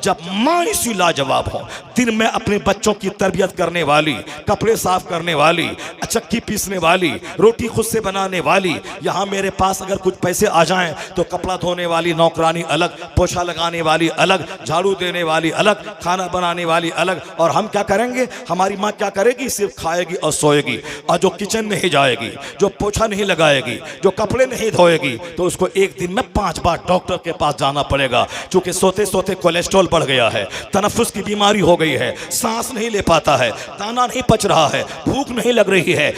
जब माँ इसी लाजवाब हो, दिन में अपने बच्चों की तरबियत करने वाली, कपड़े साफ करने वाली, चक्की पीसने वाली, रोटी खुद से बनाने वाली, यहाँ मेरे पास अगर कुछ पैसे आ जाएं तो कपड़ा धोने वाली नौकरानी अलग, पोछा लगाने वाली अलग, झाड़ू देने वाली अलग, खाना बनाने वाली अलग। और हम क्या करेंगे? हमारी माँ क्या करेगी? सिर्फ खाएगी और सोएगी। और जो किचन नहीं जाएगी, जो पोछा नहीं लगाएगी, जो कपड़े नहीं धोएगी, तो उसको एक दिन में 5 बार डॉक्टर के पास जाना पड़ेगा, क्योंकि सोते सोते कोलेस्ट्रॉल बढ़ गया है, तनफ्फुस की बीमारी हो गई है, सांस नहीं ले पाता है, दाना नहीं पच रहा है, भूख नहीं लग रही है,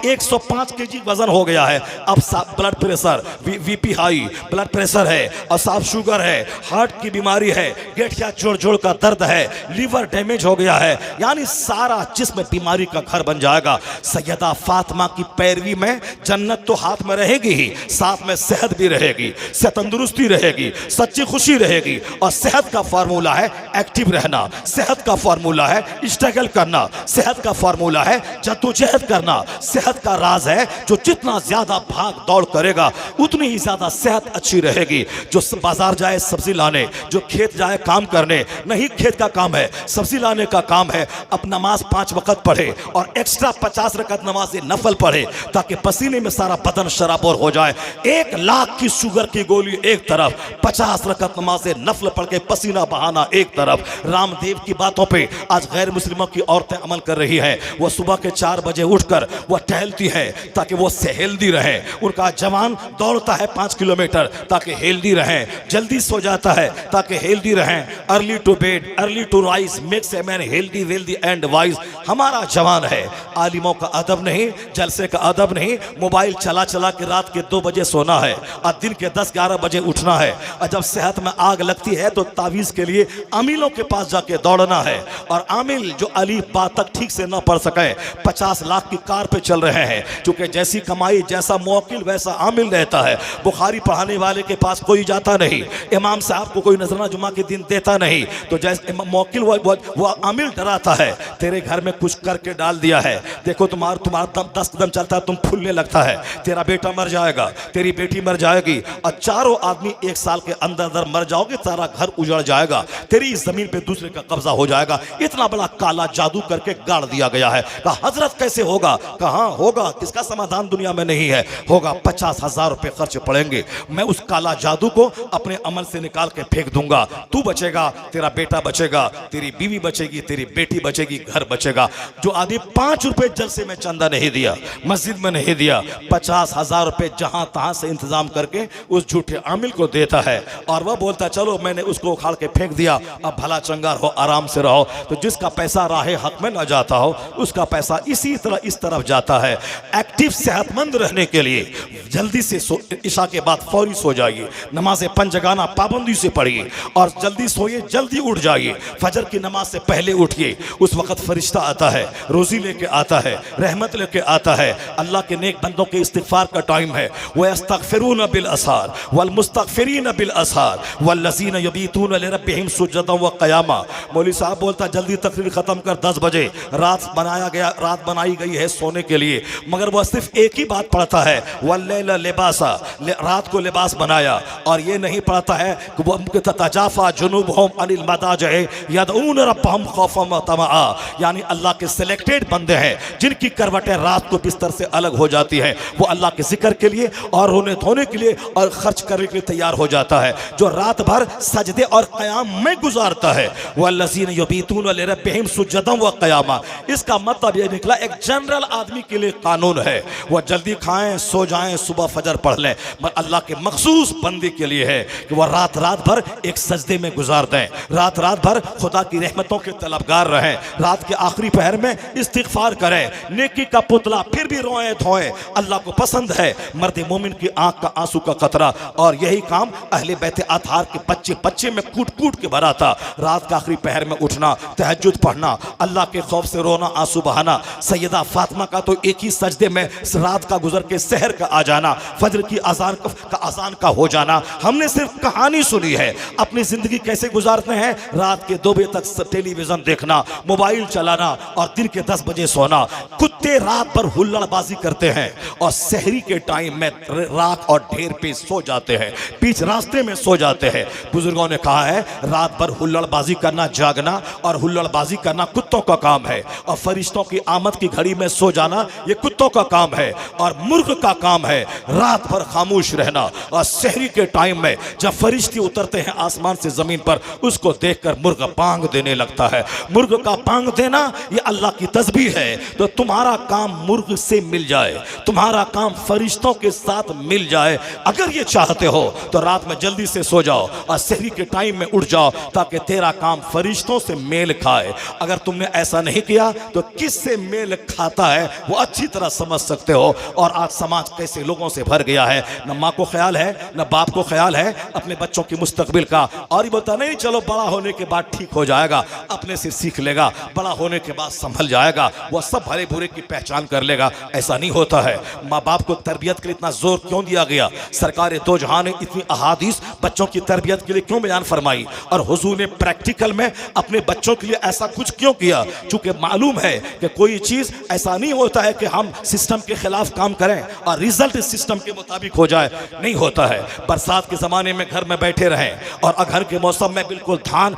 105 kg वजन हो गया है, अब blood pressure pressure, VP high, blood pressure है, और साफ शुगर है, हार्ट की बीमारी है, गेठिया जोड़ जोड़ का दर्द है, लीवर डैमेज हो गया है, यानी सारा जिस्म बीमारी का घर बन जाएगा। सैयदा फातिमा की पैरवी में जन्नत तो हाथ में रहेगी ही, साथ में सेहत भी रहेगी, तंदुरुस्ती रहेगी, सच्ची खुशी रहेगी। और सेहत का फार्मूला है एक्टिव रहना, सेहत का फार्मूला है स्ट्रगल करना, सेहत का फार्मूला है जद्दोजहद करना। सेहत का राज है जो जितना ज्यादा भाग दौड़ करेगा उतनी ही ज्यादा सेहत अच्छी रहेगी। जो बाजार जाए सब्जी लाने, जो खेत जाए काम करने, नहीं खेत का काम है सब्जी लाने का काम है, अब नमाज 5 वक्त पढ़े और एक्स्ट्रा 50 रकत नमाज नफल पढ़े ताकि पसीने में सारा बदन शराबोर हो जाए। 1 लाख की शुगर की गोली एक तरफ, 50 रकत नमाज नफल पढ़ के पसीना बहाना एक तरफ। रामदेव की बातों पे आज गैर मुस्लिमों की औरतें अमल कर रही हैं। वो सुबह के 4 बजे उठकर वो टहलती है ताकि वो हेल्दी रहे। उनका जवान दौड़ता है 5 किलोमीटर ताकि हेल्दी रहे, जल्दी सो जाता है ताकि हेल्दी रहे। Early to bed early to rise makes a man healthy wealthy and wise. हमारा जवान है, आलिमों का अदब नहीं, जलसे का अदब नहीं, मोबाइल चला चला के रात के 2 बजे सोना है और दिन के 10-11 बजे उठना है। और जब सेहत में आग लगती है तो तावीज के लिए आमिलों के पास जाके दौड़ना है। और आमिल जो अली बा तक ठीक से ना पढ़ सके, 50 लाख की कार पे चल रहे हैं, क्योंकि जैसी कमाई जैसा मौकिल वैसा आमिल रहता है। बुखारी पढ़ाने वाले के पास कोई जाता नहीं, इमाम साहब को कोई नजराना जुमा के दिन देता नहीं, तो जैसे मौकिल वो आमिल डराता है तेरे घर में कुछ करके डाल दिया है, देखो तुम्हारा दम 10 कदम चलता है तुम फूलने लगता है, तेरा बेटा मर जाएगा, तेरी बेटी मर जाएगी, और चारों आदमी 1 साल के अंदर अंदर मर जाओगे, सारा घर उजड़ जाएगा, तेरी इस जमीन पे दूसरे का कब्जा हो जाएगा। इतना बड़ा काला जादू करके गाड़ दिया गया है। कहा हजरत कैसे होगा? कहां होगा, किसका समाधान दुनिया में नहीं है, होगा 50,000 रुपए खर्च पड़ेंगे, मैं उस काला जादू को अपने अमल से निकाल के फेंक दूंगा, तू बचेगा, तेरा बेटा बचेगा, तेरी बीवी बचेगी, तेरी बेटी बचेगी, घर बचेगा। जो आदमी 5 रुपए जलसे में चंदा नहीं दिया, मस्जिद में नहीं दिया, 50,000 रुपए जहां तहां से इंतजाम करके उस झूठे आमिल को देता है, और वह बोलता चलो मैंने उसको उखाड़ के फेंक दिया, अब भला चंगा रहो, आराम से रहो। तो जिसका पैसा राहे हक में न जाता हो उसका पैसा इसी तरह इस तरफ जाता है। एक्टिव सेहतमंद रहने के लिए जल्दी से इशा के बाद फौरी सो जाइए, नमाज़ पंजगाना पाबंदी से पढ़िए और जल्दी सोइए, जल्दी उठ जाइए। फजर की नमाज से पहले उठिए, उस वक्त फरिश्ता आता है, रोजी लेके आता है, रहमत लेके आता है। अल्लाह के नेक बंदों के इस्तिगफार का टाइम है। वयस्तगफिरून बिल असार वल मुस्तगफिरीन बिल असार वल्लज़ीना यबीतून लिरब्बिहिम सुजदन व क़यामा। मौलवी साहब बोलता जल्दी तकरीर खत्म कर, 10 बजे रात बनाई गई है सोने के लिए, मगर वह सिर्फ एक ही बात पढ़ता है, वल्लैला लिबासा, रात को लिबास बनाया, और ये नहीं पढ़ता है कि वो तजाफा जुनूबहुम अनिल मदाजिअ यदऊन रब्बहुम खौफन व तमआ, यानी अल्लाह के सिलेक्टेड बंदे हैं जिनकी करवटें रात को बिस्तर से अलग हो जाती हैं। वो अल्लाह के जिक्र के लिए और रोने धोने के लिए और खर्च करने के लिए तैयार हो जाता है। जो रात भर सजदे और क़याम में गुजारता है, वल्लज़ीना यबीतून लिरब्बिहिम सुजदन व क़यामा, इसका मतलब ये निकला एक जनरल आदमी के लिए कानून है, वह जल्दी खाएं, सो जाएं, सुबह फजर पढ़ लें। मगर अल्लाह के मखसूस बंदे के लिए है कि वह रात रात भर एक सजदे में गुजार दें, रात रात भर खुदा की रहमतों के तलबगार रहें, रात के आखिरी पहर में इस्तिगफार करें, नेकी का पुतला फिर भी रोएं धोएं। अल्लाह को पसंद है मर्द मोमिन की आंख का आंसू का कतरा, और यही काम अहले बैत अतहार के बच्चे में कूट कूट के भरा था। रात का आखिरी पहर में उठना, तहज्जुद पढ़ना, अल्लाह के खौफ से रोना, आंसू बहाना। सैयदा फातिमा का तो एक ही सजदे में रात का गुजर के सहर का आ जाना, फजर की अजान का हो जाना। हमने सिर्फ कहानी सुनी है, अपनी जिंदगी कैसे गुजारते हैं, रात के 2 बजे तक टेलीविजन देखना, मोबाइल चलाना और दिन के 10 बजे सोना। कुत्ते रात भर हुल्लड़बाजी करते हैं और सहरी के टाइम में राख और ढेर पे सो जाते हैं, बीच रास्ते में सो जाते हैं। बुजुर्गों ने कहा है रात भर हुल्लड़बाजी करना, जागना और हुल्लड़बाजी करना कुत्तों का काम है, और फरिश्तों की आमद की घड़ी में सो जाना ये कुत्तों का काम है, और मुर्ग का काम है रात भर खामोश रहना। और सहरी के टाइम में जब फरिश्ते उतरते हैं आसमान से जमीन पर, उसको देखकर मुर्ग पांग देने लगता है। मुर्ग का पांग देना ये अल्लाह की तस्बीह है। तो तुम्हारा काम मुर्ग से मिल जाए, तुम्हारा काम फरिश्तों के साथ मिल जाए। अगर ये चाहते हो तो रात में जल्दी से सो जाओ और सहरी के टाइम में उठ जाओ, ताकि तेरा काम फरिश्तों से मेल खाए। अगर तुमने ऐसा नहीं किया तो किससे मेल खाता है वो अच्छी तरह समझ सकते हो। और आज समाज कैसे लोगों से भर कर गया है। न माँ को ख्याल है, न बाप को ख्याल है अपने बच्चों की मुस्तकबिल का। और ये बोलता नहीं चलो बड़ा होने के बाद ठीक हो जाएगा, अपने से सीख लेगा, बड़ा होने के बाद संभल जाएगा, वह सब भले बुरे की पहचान कर लेगा। ऐसा नहीं होता है। माँ बाप को तरबियत के लिए इतना जोर क्यों दिया गया? सरकार दो जहां ने इतनी अहादीस बच्चों की तरबियत के लिए क्यों बयान फरमाई? और हुजूर ने प्रैक्टिकल में अपने बच्चों के लिए ऐसा कुछ क्यों किया? चूंकि मालूम है कि कोई चीज ऐसा नहीं होता है कि हम सिस्टम के खिलाफ काम करें और रिजल्ट इस सिस्टम के मुताबिक हो जाए, नहीं होता है। बरसात के जमाने में घर में बैठे रहें और अगहन के मौसम में बिल्कुल धान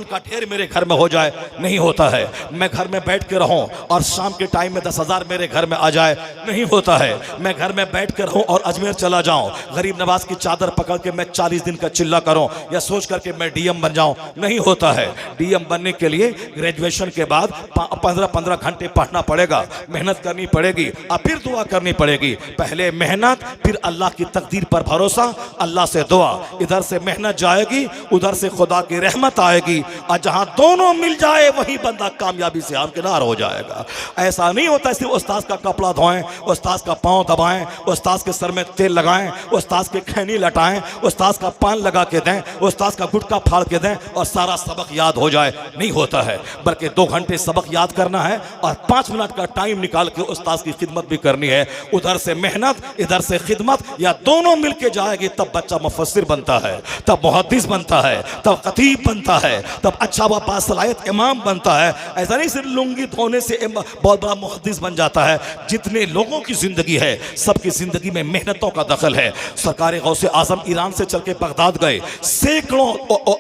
का ढेर मेरे घर में हो जाए, नहीं होता है। मैं घर में बैठ के रहूं और शाम के टाइम में 10,000 मेरे घर में आ जाए, नहीं होता है। मैं घर में बैठ कर रहूं और अजमेर चला जाऊं, गरीब नवाज की चादर पकड़ के मैं 40 दिन का चिल्ला करूं या सोच करके मैं डीएम बन जाऊं, नहीं होता है। डीएम बनने के लिए ग्रेजुएशन के बाद 15-15 घंटे पढ़ना पड़ेगा, मेहनत करनी पड़ेगी और फिर दुआ करनी पड़ेगी। पहले मेहनत, फिर अल्लाह की तकदीर पर भरोसा, अल्लाह से दुआ। इधर से मेहनत जाएगी, उधर से खुदा की रहमत आएगी, और जहां दोनों मिल जाए वही बंदा कामयाबी से हमकिनार हो जाएगा। ऐसा नहीं होता सिर्फ उस्ताद का कपड़ा धोएं, उस्ताद का पांव दबाएं, उस्ताद के सर में तेल लगाएं, उस्ताद के खैनी लटाएं, उस्ताद का पान लगा के दें, उस्ताद का गुटका फाड़ के दें और सारा सबक याद हो जाए, नहीं होता है। बल्कि 2 घंटे सबक याद करना है और 5 मिनट का टाइम निकाल के उस्ताद की खिदमत भी करनी है। उधर से मेहनत, इधर से खिदमत, या दोनों मिलके जाएगी तब बच्चा मुफस्सिर बनता है, तब मुहद्दिस बनता है, तब खतीब बनता है, तब अच्छा व बासलाहियत इमाम बनता है। ऐसा नहीं सिर्फ लुंगी धोने से बहुत बड़ा मुहद्दिस बन जाता है। जितने लोगों की जिंदगी है, सबकी जिंदगी में मेहनतों का दखल है। सरकार गौसे आजम ईरान से चल के बगदाद गए, सैकड़ों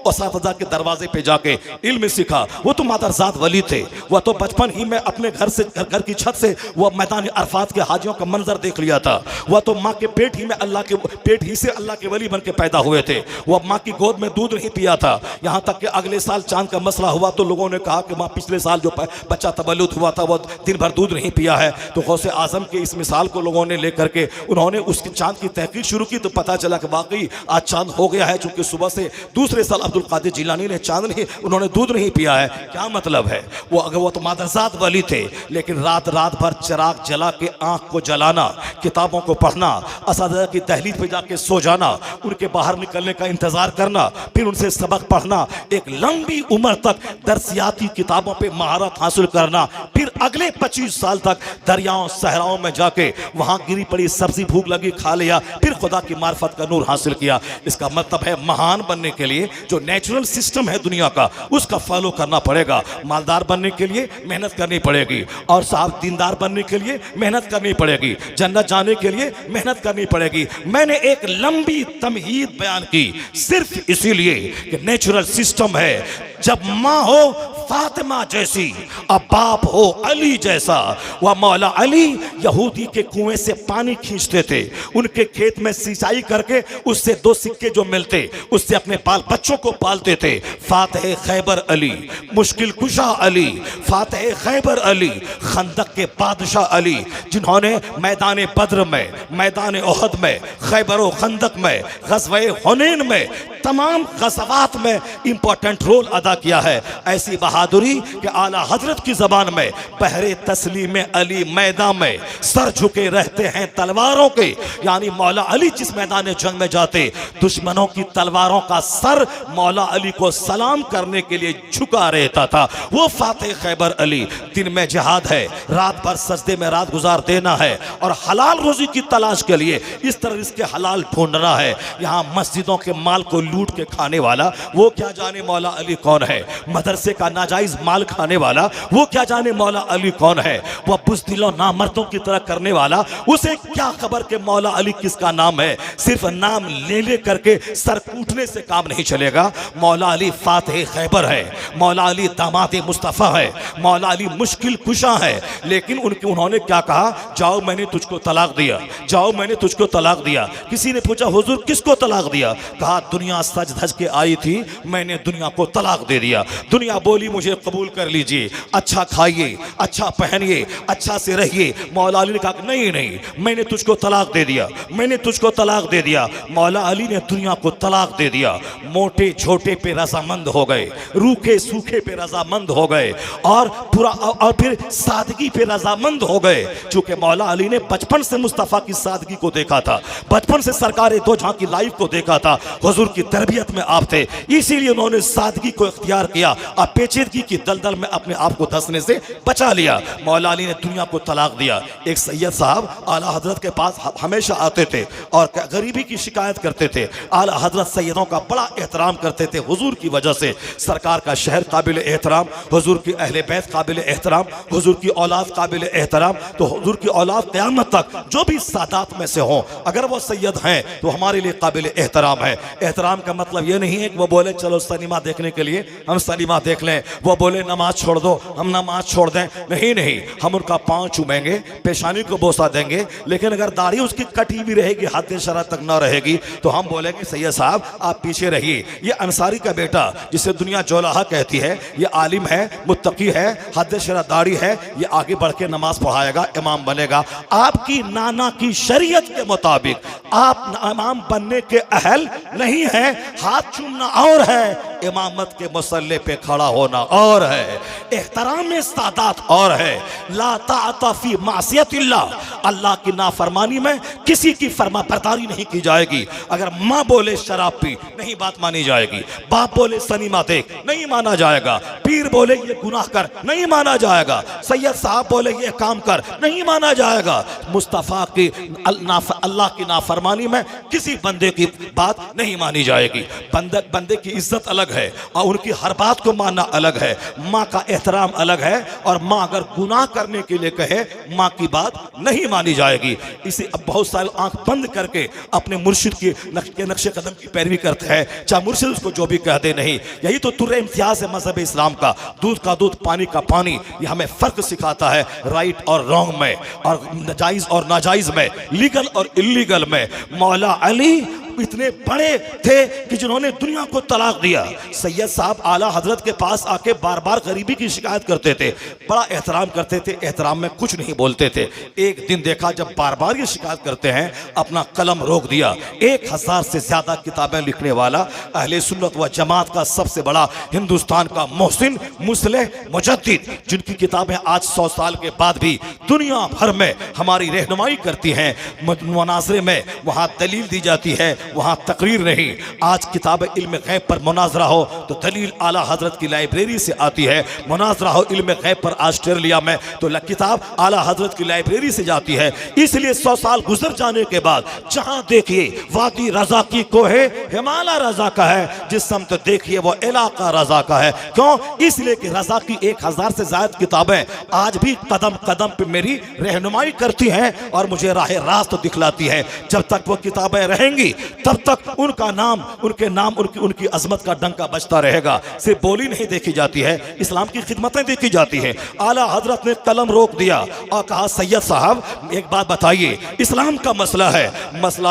असातिज़ा के दरवाजे पे जाके इल्म सीखा। वो तो मादरजात वली थे, वह तो बचपन ही में अपने घर की छत से वह मैदान अरफात के हाजियों का मंजर देख लिया था। वह तो माँ के पेट ही से अल्लाह के वली बन के पैदा हुए थे। वह माँ की गोद में दूध नहीं पिया था, यहाँ तक कि अगले साल चांद का मसला हुआ तो लोगों ने कहा कि माँ पिछले साल जो बच्चा तबल्लुद हुआ था वो दिन भर दूध नहीं पिया है। तो गौसे आजम के इस मिसाल को लोगों ने लेकर के उन्होंने उसकी चांद की तहकीक शुरू की, तो पता चला कि वाकई आज चांद हो गया है। चूंकि सुबह से दूसरे साल अब्दुल कादिर जिलानी ने चांद नहीं, उन्होंने दूध नहीं पिया है। क्या मतलब है? वो तो मादरजात वाली थे, लेकिन रात भर चिराग जला के आंख को जलाना, किताबों को पढ़ना, असातिज़ा की दहलीज पे जाके सो जाना, उनके बाहर निकलने का इंतजार करना, फिर उनसे सबक पढ़ना, एक लंबी उम्र तक दरसियाती किताबों पे महारत हासिल करना, फिर अगले 25 साल तक दरियाओं सहराओं में जाके वहां गिरी पड़ी सब्जी भूख लगी खा लिया, फिर खुदा की मार्फत का नूर हासिल किया। इसका मतलब है महान बनने के लिए जो नेचुरल सिस्टम है दुनिया का, उसका फॉलो करना पड़ेगा। मालदार बनने के लिए मेहनत करनी पड़ेगी, और साहब दीनदार बनने के लिए मेहनत करनी पड़ेगी, जन्नत जाने के लिए मेहनत करनी पड़ेगी। मैंने एक लंबी तमहीद बयान की सिर्फ इसीलिए कि नेचुरल सिस्टम है। जब माँ हो फातिमा जैसी और बाप हो अली जैसा। वह मौला अली यहूदी के कुएं से पानी खींचते थे, उनके खेत में सिंचाई करके उससे 2 सिक्के जो मिलते उससे अपने बाल बच्चों को पालते थे। फातह खैबर अली, मुश्किल कुशा अली, फातह खैबर अली, खंदक के बादशाह अली, जिन्होंने मैदान बद्र में, मैदान ओहद में, खैबर व खंदक में, ग़ज़वे हुनैन में, तमाम ग़ज़वात में इंपॉर्टेंट रोल अदा किया है। ऐसी बहादुरी कि आला हजरत की जबान में पहरे तस्लीम अली मैदान में सर झुके रहते हैं तलवारों के, यानी मौला अली जिस मैदान जंग में जाते दुश्मनों की तलवारों का सर मौला अली को सलाम करने के लिए झुका रहता था। वो फातेह खैबर अली। दिन में जिहाद है, रात भर सजदे में रात गुजार देना है और हलाल रोजी की तलाश के लिए इस तरह इसके हलाल ढूंढना है। यहाँ मस्जिदों के माल को लूट के खाने वाला वो क्या जाने मौला अली कौन है, मदरसे का नाजायज माल खाने वाला वो क्या जाने मौला अली कौन है, वह बुज़दिलों नामर्दों की तरह करने वाला उसे क्या खबर के मौला अली किसका नाम है। सिर्फ नाम ले ले करके सर कूटने से काम नहीं चलेगा। मौला अली फातेह खैबर है, मौला अली दामाद मुस्तफ़ा है, मौला अली मुश्किल कुशा है। लेकिन उन्होंने क्या कहा, जाओ मैंने तुझको तलाक दिया, जाओ मैंने तुझको तलाक दिया। किसी ने पूछा हुजूर किसको तलाक दिया, कहा दुनिया दुनिया सज धज के आई थी, मैंने दुनिया को तलाक दे दिया। दुनिया बोली मुझे कबूल कर लीजिए, अच्छा खाइए, अच्छा पहनिए, अच्छा से रहिए। मौला अली ने कहा नहीं नहीं, मैंने तुझको तलाक दे दिया, मैंने तुझको तलाक दे दिया। मौला अली ने दुनिया को तलाक दे दिया। मोटे छोटे पे रजामंद हो गए, रूखे सूखे पे रजामंद हो गए, और पूरा और फिर सादगी पे रजामंद हो गए। चूंकि मौला अली ने बचपन से मुस्तफ़ा की सादगी को देखा था, बचपन से सरकार दो जहां की लाइफ को देखा था, हुजूर की तरबियत में आप थे, इसीलिए उन्होंने सादगी को इख्तियार किया और पेचीदगी की दलदल में अपने आप को धंसने से बचा लिया। मौला अली ने दुनिया को तलाक दिया। एक सैयद साहब आला हजरत के पास हमेशा आते थे और गरीबी की शिकायत करते थे। आला हजरत सैयदों का बड़ा एहतराम करते थे हुजूर की वजह से। सरकार का शहर काबिल एहतराम, हुजूर की अहले बैत काबिल एहतराम, हुजूर की औलाद काबिल एहतराम। तो हुजूर की औलाद क़यामत तक जो भी सादात में से हों, अगर वो सैयद हैं तो हमारे लिए काबिल एहतराम है। एहतराम का मतलब ये नहीं है कि वो बोले चलो सिनेमा देखने के लिए हम सिनेमा देख लें, वो बोले नमाज छोड़ दो हम नमाज छोड़ दें। नहीं नहीं, हम उनका पाँव चूमेंगे, पेशानी को बोसा देंगे, लेकिन अगर दाढ़ी उसकी कटी भी रहेगी, हद शरा तक ना रहेगी, तो हम बोलेंगे सैयद साहब आप पीछे रहिए। ये अंसारी का बेटा जिसे दुनिया जोलाहा कहती है, ये आलिम है, मुत्तकी है, हद शरा दाढ़ी है, ये आगे बढ़ के नमाज पढ़ाएगा, इमाम बनेगा। आपकी नाना की शरीयत के मुताबिक आप इमाम बनने के अहल नहीं है। हाथ चूमना और है, इमामत के मुसल्ले पे खड़ा होना और है, एहतराम सादात और है। ला ताअता फी मासियतिल्लाह, अल्लाह की नाफरमानी में किसी की फरमाबरदारी नहीं की जाएगी। अगर माँ बोले शराब पी, नहीं बात मानी जाएगी। बाप बोले सिनेमा देख, नहीं माना जाएगा। पीर बोले ये गुनाह कर, नहीं माना जाएगा। सैयद साहब बोले ये काम कर, नहीं माना जाएगा। मुस्तफ़ा की अल्लाह की नाफरमानी में किसी बंदे की बात नहीं मानी जाएगी। बंदे की इज्जत अलग है और उनकी हर बात को मानना अलग है। माँ का एहतराम अलग है, और माँ अगर गुनाह करने के लिए कहे, माँ की बात नहीं मानी जाएगी। इसे अब बहुत सारे आंख बंद करके अपने मुर्शिद के नक्शे कदम की पैरवी करते हैं, चाहे मुर्शिद उसको जो भी कह दे। नहीं, यही तो तुर्रे इम्तियाज है मजहब इस्लाम का। दूध का दूध, पानी का पानी, ये हमें फर्क सिखाता है राइट और रॉन्ग में, और जायज और नाजायज में, लीगल और इल्लीगल में। मौला अली इतने बड़े थे कि जिन्होंने दुनिया को तलाक दिया। सैयद साहब आला हजरत के पास आके बार बार गरीबी की शिकायत करते थे, बड़ा एहतराम करते थे, एहतराम में कुछ नहीं बोलते थे। एक दिन देखा जब बार बार ये शिकायत करते हैं, अपना कलम रोक दिया। 1000 से ज्यादा किताबें लिखने वाला, अहले सुन्नत व जमात का सबसे बड़ा, हिंदुस्तान का मोहसिन, मुस्लिह, मुजद्दिद, जिनकी किताबें आज 100 साल के बाद भी दुनिया भर में हमारी रहनुमाई करती हैं। मुनाजरे में वहाँ दलील दी जाती है, वहाँ तकरीर नहीं। आज किताब इल्म गैब पर मुनाजरा हो तो दलील आला हजरत की लाइब्रेरी से आती है। मुनाजरा हो इल्म गैब पर ऑस्ट्रेलिया में तो किताब आला हजरत की लाइब्रेरी से जाती है। इसलिए 100 साल गुजर जाने के बाद जहाँ देखिए वादी रजा की कोहे हिमालय रजा का है, जिस समत देखिए वो इलाका रजा का है। क्यों? इसलिए कि रजा की 1000 से ज्यादा किताबें आज भी कदम कदम पे मेरी रहनुमाई करती हैं और मुझे राह रास्त दिखलाती हैं। जब तक वो किताबें रहेंगी तब तक उनका नाम, उनके नाम, उनकी अजमत का डंका बजता रहेगा। सिर्फ बोली नहीं देखी जाती है, इस्लाम की खिदमतें देखी जाती हैं। आला हजरत ने कलम रोक दिया और कहा सैयद साहब एक बात बताइए, इस्लाम का मसला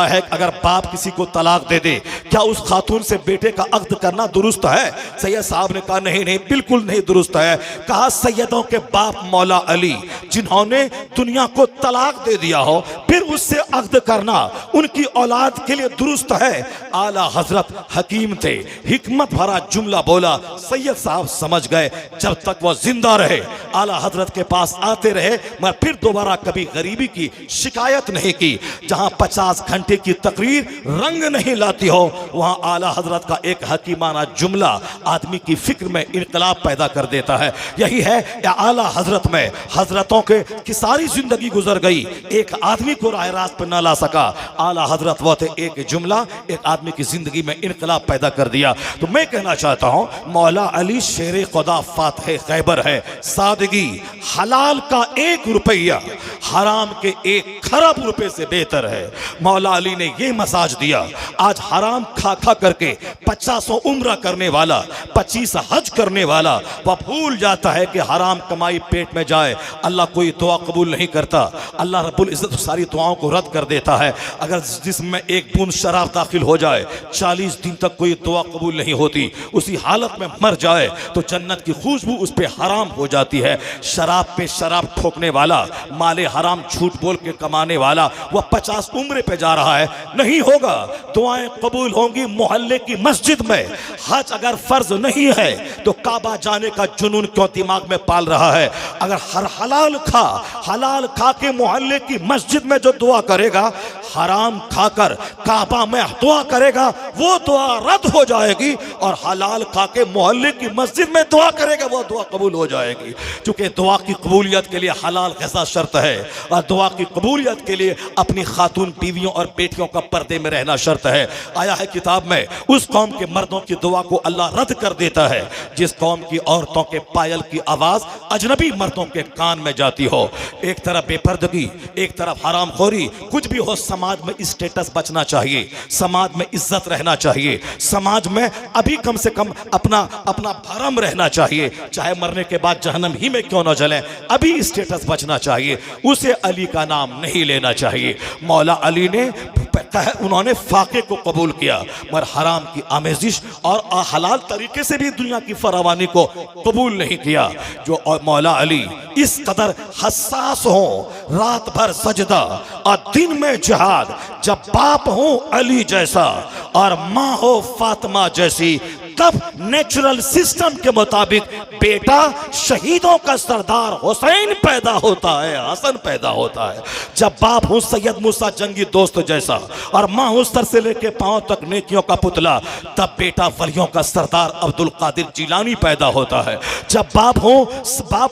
है अगर बाप किसी को तलाक दे दे, क्या उस खातून से बेटे का अक्द करना दुरुस्त है? सैयद साहब ने कहा नहीं नहीं, बिल्कुल नहीं दुरुस्त है। कहा सैयदों के बाप मौला अली, जिन्होंने दुनिया को तलाक दे दिया हो, फिर उससे अक्द करना उनकी औलाद के लिए दुरुस्त है। आला हजरत हकीम थे, हिकमत भरा जुमला बोला, सैयद साहब समझ गए। जब तक वो जिंदा रहे आला हजरत के पास आते रहे, मगर फिर दोबारा कभी गरीबी की शिकायत नहीं की। जहां 50 घंटे की तकरीर रंग नहीं लाती हो, वहां आला हजरत का एक हकीमाना जुमला आदमी की फिक्र में इनकलाब पैदा कर देता है। यही है आला हजरत में। हजरतों के की सारी जिंदगी गुजर गई, एक आदमी को राह रास्त पर न ला सका। आला हजरत वो थे, एक जुमला एक आदमी की जिंदगी में इनकलाब पैदा कर दिया। तो मैं कहना चाहता हूं मौला अली शेर खुदा फातह खैबर है। सादगी, हलाल का 1 रुपया, हराम के 1 खरब रुपए से बेहतर है। मौला अली ने ये मसाज दिया। आज हराम खा खा करके 50 उम्र करने वाला, 25 हज करने वाला, वह भूल जाता है कि हराम कमाई पेट में जाए अल्लाह कोई दुआ कबूल नहीं करता। अल्लाह रब्बुल इज्जत सारी दुआओं को रद्द कर देता है। अगर जिसमें 1 बूंद शराब दाखिल हो जाए 40 दिन तक कोई दुआ कबूल नहीं होती, उसी हालत में मर जाए तो जन्नत की खुशबू उस पर हराम हो जाती है। शराब पे शराब ठोकने वाला, माले हराम झूठ बोल के कमाने वाला, वह 50 उम्र पे जा रहा है, नहीं होगा। दुआएं कबूल होंगी मोहल्ले की मस्जिद में। हज अगर फर्ज नहीं है तो काबा जाने का जुनून क्यों दिमाग में पाल रहा है? अगर हर हलाल खा के मोहल्ले की मस्जिद में जो दुआ करेगा, हराम खाकर काबा में दुआ करेगा, वो दुआ रद्द हो जाएगी। और हलाल खा के मोहल्ले की मस्जिद में दुआ करेगा, वो दुआ कबूल हो जाएगी। क्योंकि दुआ की कबूलियत के लिए हलाल ग़िज़ा शर्त है, और दुआ की कबूलियत के लिए अपनी खातून बीवियों और बेटियों का पर्दे में रहना शर्त है। आया है किताब में, उस कौम के मर्दों की दुआ को अल्लाह रद्द कर देता है जिस कौम की औरतों के पायल की आवाज अजनबी मर्दों के कान में जाती हो। एक तरफ बेपर्दगी, एक तरफ हरामखोरी, कुछ भी हो समाज में स्टेटस बचना चाहिए, समाज में इज्जत रहना चाहिए, समाज में अभी कम से कम अपना भरम रहना चाहिए, चाहे मरने के बाद जहन्नम ही में क्यों न जले, अभी स्टेटस बचना चाहिए। उसे अली का नाम नहीं लेना चाहिए। मौला अली ने उन्होंने फाके को कबूल किया, मगर हराम की आमेजिश और हलाल तरीके से भी दुनिया की फरावानी को कबूल नहीं किया। जो और मौला अली इस कदर हसास हो, रात भर सजदा और दिन में जिहाद, जब बाप हो अली जैसा और माँ हो फातिमा जैसी, तब नेचुरल सिस्टम के मुताबिक बेटा शहीदों का सरदार हुसैन पैदा होता है, हसन पैदा होता है। जब बाप हो सैयद मूसा जंगी दोस्त जैसा और माँ हो सर से लेके पांव तक नेकियों का पुतला, तब बेटा वलियों का सरदार अब्दुल कादिर जिलानी पैदा होता है। जब बाप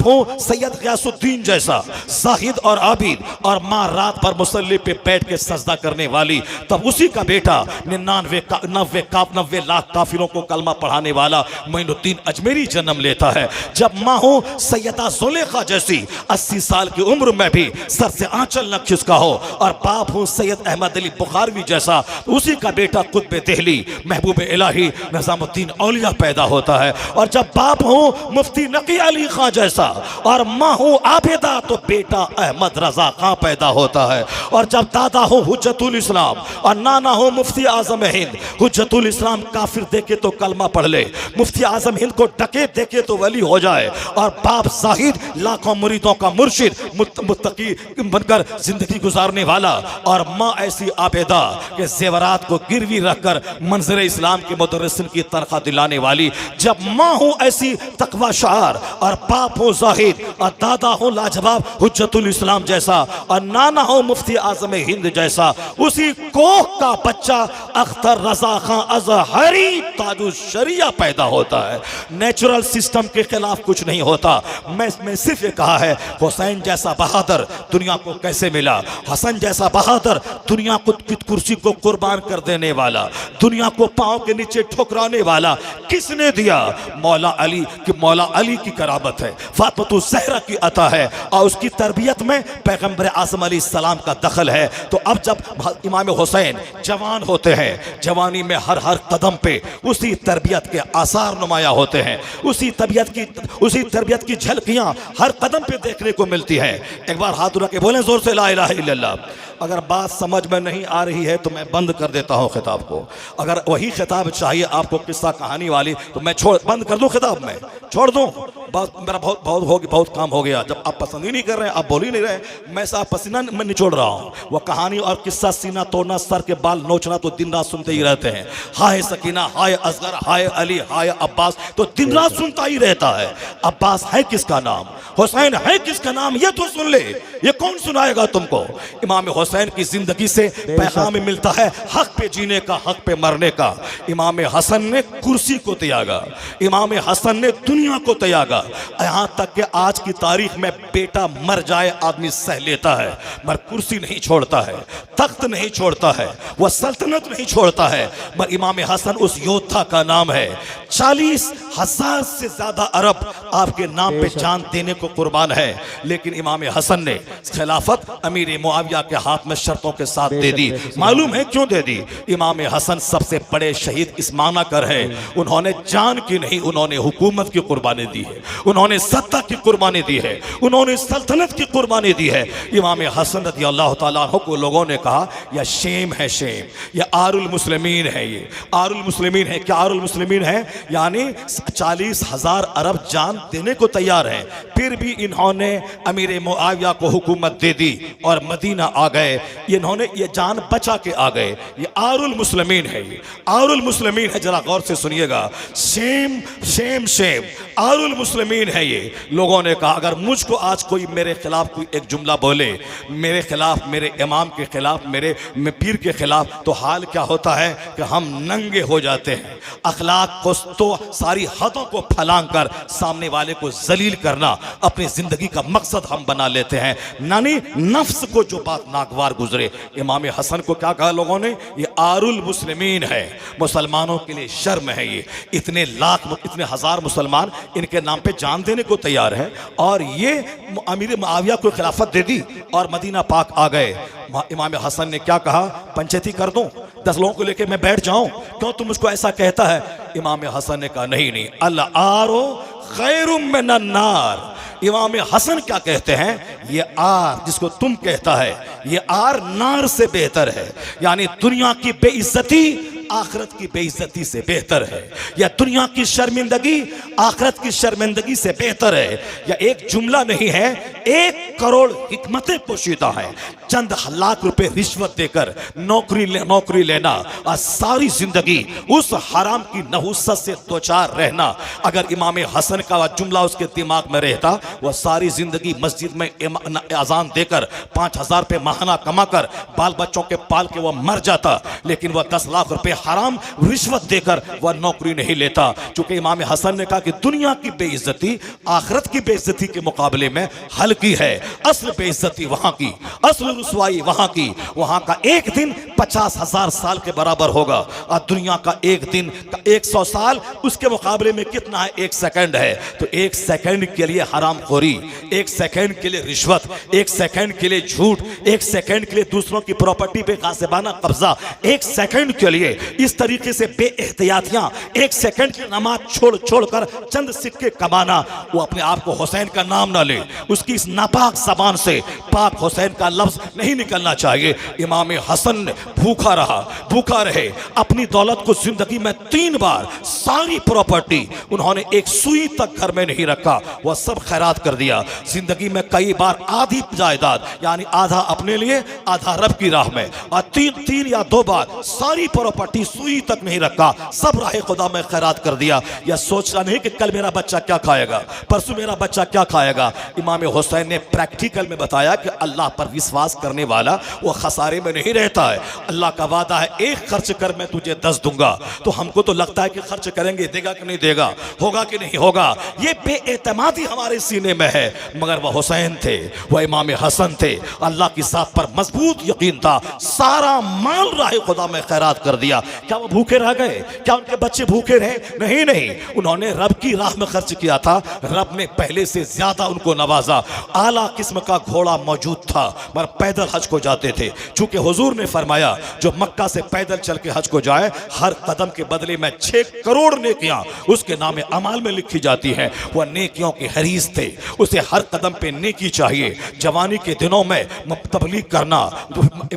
हो सैयद गियासुद्दीन जैसा जाहिद और आबिद और माँ रात भर मुसल्ले पे बैठ के सजदा करने वाली, तब उसी का बेटा 99 लाख काफिरों को कलमा पढ़ाने वाला मोइनुद्दीन अजमेरी जन्म लेता है। जब माँ हो सैयदा जुलेखा जैसी 80 साल की उम्र में भी सर से आंचल न खिसका हो, और बाप हो सैयद अहमद अली बुखारवी जैसा, उसी का बेटा कुतुब दिल्ली महबूब इलाही निजामुद्दीन औलिया पैदा होता है। और जब बाप हो मुफ्ती नकी अली खां जैसा और माँ हो आबिदा, तो बेटा अहमद रजा खां पैदा होता है। और जब दादा हो हुज्जतुल इस्लाम और नाना हो मुफ्ती आजम हिंद, हुज्जतुल इस्लाम काफिर देखे तो कलमा पढ़ ले, मुफ्ती आजम हिंद को डके देखे तो वली हो जाए, और बाप जाहिद लाखों मुरीदों का मुर्शिद मुत्तकी बनकर जिंदगी गुजारने वाला, और माँ ऐसी आबेदा के जेवरात को गिरवी रखकर मंजर इस्लाम के मुदर्रिसिन की तनख्वाह दिलाने वाली। जब माँ हो ऐसी तकवा शार और बाप हो जाहिद और दादा हो लाजवाब हुज्जतुल इस्लाम जैसा और नाना हो मुफ्ती आजम हिंद जैसा, उसी कोख का बच्चा अख्तर रजा खां अजहरी ताजुल शरिया पैदा होता है। नेचुरल सिस्टम के खिलाफ कुछ नहीं होता। मैं सिर्फ ये कहा है, हुसैन जैसा बहादुर दुनिया को कैसे मिला, हसन जैसा बहादुर दुनिया को कुर्सी को कुर्बान कर देने वाला, दुनिया को पांव के नीचे ठुकराने वाला किसने दिया? मौला अली की करामत है, फातिमा ज़हरा की अता है, और उसकी तरबियत में पैगंबर आज़म अलैहिस्सलाम का दखल है। तो अब जब इमाम हुसैन जवान होते हैं, जवानी में हर कदम पे उसी तरबियत के आसार नुमाया होते हैं, उसी तरबियत की झलकियां हर कदम पे देखने को मिलती हैं। एक बार हाथ उठा के बोलें जोर से ला इलाहा इल्लल्लाह। अगर बात समझ में नहीं आ रही है तो मैं बंद कर देता हूं खिताब को। अगर वही खिताब चाहिए आपको किस्सा कहानी वाली, तो मैं बंद कर दूं खिताब में, छोड़ दूं। बस मेरा बहुत काम हो गया। जब आप पसंद ही नहीं कर रहे हैं, आप बोल ही नहीं रहे, मैं साहब पसीना में निचोड़ रहा हूँ। वह कहानी और किस्सा सीना तोड़ना, सर के बाल नोचना तो दिन रात सुनते ही रहते हैं। हाय सकीना, हाय असगर, हाय अली, हाय अब्बास, तो दिन रात सुनता ही रहता है। अब्बास है किसका नाम, हुसैन है किसका नाम, ये तो सुन ले। ये कौन सुनाएगा तुमको? इमाम हुसैन की जिंदगी से पैगाम मिलता है हक पे जीने का, हक पे मरने का। इमाम हसन ने कुर्सी को त्यागा, इमाम हसन ने दुनिया को त्यागा। यहाँ तक कि आज की तारीख में बेटा मर जाए आदमी सह लेता है, मगर कुर्सी नहीं छोड़ता है, तख्त नहीं छोड़ता है, वह सल्तनत नहीं छोड़ता है। मगर इमाम हसन उस योद्धा का नाम है। 40,000 से ज्यादा अरब आपके नाम पे जान देने को कुर्बान है, लेकिन इमाम हसन ने खिलाफत अमीर मुआविया के हाथ में शर्तों के साथ दे दी। मालूम है क्यों दे दी? इमाम हसन सबसे बड़े शहीद इस माना कर है, उन्होंने जान की नहीं, उन्होंने हुकूमत की कुर्बानी दी है, उन्होंने सत्ता की कुर्बानी दी है, उन्होंने सल्तनत की कुर्बानी दी है। इमाम हसन रज़ी अल्लाह तआला अन्हु को लोगों ने कहा यह शेम है, शेम, यह आरुल मुस्लिमीन है, ये आरुल मुस्लिमीन है। क्या आरुल मुस्लिमीन है? यानी 40,000 अरब जान देने को तैयार है, फिर भी इन्होंने अमीर मुआविया को हुकूमत दे दी और मदीना आ गए। इन्होंने ये जान बचा के आ गए। ये आरुल मुस्लिमीन है, ये आरुल मुस्लिमीन है। जरा गौर से सुनिएगा, शेम शेम शेम, आरुल मुस्लिमीन है ये। लोगों ने कहा अगर मुझको आज कोई मेरे खिलाफ कोई एक जुमला बोले, मेरे खिलाफ, मेरे इमाम के खिलाफ, मेरे पीर के खिलाफ, तो हाल क्या होता है कि हम नंगे हो जाते हैं। अखलाक को तो सारी हदों को फलांग कर सामने वाले को जलील करना अपनी जिंदगी का मकसद हम बना लेते हैं। नानी नफ्स को जो बात नागवार गुजरे, इमाम हसन को क्या कहा लोगों ने? ये आरुल मुस्लिमीन है, मुसलमानों के लिए शर्म है। ये इतने लाख, इतने हजार मुसलमान इनके नाम पे जान देने को तैयार है, और ये अमीर मुआविया को खिलाफत दे दी और मदीना पाक आ गए। इमाम हसन ने क्या कहा? पंचायती कर दूं, 10 लोगों को लेके मैं बैठ जाऊं? क्यों तुम मुझको ऐसा कहता है? इमाम हसन ने कहा नहीं नहीं, अल आरो खैरुम मिनन नार। इमाम हसन क्या कहते हैं? ये आर जिसको तुम कहता है, ये आर नार से बेहतर है। यानी दुनिया की बेइज्जती आखिरत की बेइज्जती से बेहतर है, या दुनिया की शर्मिंदगी आखिरत की शर्मिंदगी से बेहतर है। या एक जुमला नहीं है, 1 करोड़ हिकमतें पोशीदा है। चंद लाख रुपए रिश्वत देकर नौकरी लेना और सारी जिंदगी उस हराम की नहुसत से दो चार रहना, अगर इमाम हसन का वह जुमला उसके दिमाग में रहता, वह सारी जिंदगी मस्जिद में अजान देकर 5,000 रुपये माहाना कमाकर बाल बच्चों के पाल के वह मर जाता। लेकिन वह 10 लाख रुपए हराम रिश्वत देकर वह नौकरी नहीं लेता, क्योंकि इमाम हसन ने कहा कि दुनिया की बेइज्जती आखिरत की बेइज्जती के मुकाबले में हल्की है। असल बेइज्जती वहां की, असल रुसवाई वहां की, वहां का एक दिन 50,000 साल के बराबर होगा, और दुनिया का एक दिन 100 साल उसके मुकाबले में कितना है? 1 सेकंड है। तो 1 सेकंड के लिए हरामखोरी, 1 सेकंड के लिए रिश्वत, 1 सेकंड के लिए झूठ, 1 सेकंड के लिए दूसरों की प्रॉपर्टी पे गासिबाना कब्जा, 1 सेकंड के लिए इस तरीके से बेएहतियातियां, 1 सेकंड की नमाज छोड़कर चंद सिक्के कमाना। वो अपने आप को हुसैन का नाम ना ले, उसकी इस नापाक जबान से पाक हुसैन का लफ्ज नहीं निकलना चाहिए। इमाम हसन भूखा रहे, अपनी दौलत को जिंदगी में 3 बार, सारी प्रॉपर्टी उन्होंने एक सुई तक घर में नहीं रखा, वह सब खैरात कर दिया। जिंदगी में कई बार आधी जायदाद, यानी आधा अपने लिए आधा रब की राह में, और 3 या 2 बार सारी प्रॉपर्टी सुई तक नहीं रखा, सब राह खुदा में खैरात कर दिया। यह सोचना नहीं कि कल मेरा बच्चा क्या खाएगा, परसों मेरा बच्चा क्या खाएगा। इमाम हुसैन ने प्रैक्टिकल में बताया कि अल्लाह पर विश्वास करने वाला वो खसारे में नहीं रहता है। अल्लाह का वादा है 1 खर्च कर मैं तुझे 10 दूंगा। तो हमको तो लगता है कि खर्च करेंगे, देगा कि नहीं देगा, होगा कि नहीं होगा, ये बेएतमादी हमारे सीने में है। मगर वह हुसैन थे, वह इमाम हसन थे, अल्लाह की जात पर मजबूत यकीन था, सारा माल राह खुदा में खैरात कर दिया। क्या वो भूखे रह गए? क्या उनके बच्चे भूखे रहे? नहीं नहीं, उन्होंने रब की राह में खर्च किया था, रब ने पहले से ज्यादा उनको नवाजा। आला किस्म का घोड़ा मौजूद था, मगर पैदल हज को जाते थे। चूंकि हुजूर ने फरमाया जो मक्का से पैदल चल के हज को जाए, हर कदम के बदले में 6 करोड़ नेकियां उसके नाम अमाल में लिखी जाती हैं। वह नेकियों के हरीस थे, उसे हर कदम पे नेकी चाहिए। जवानी के दिनों में तबलीग करना,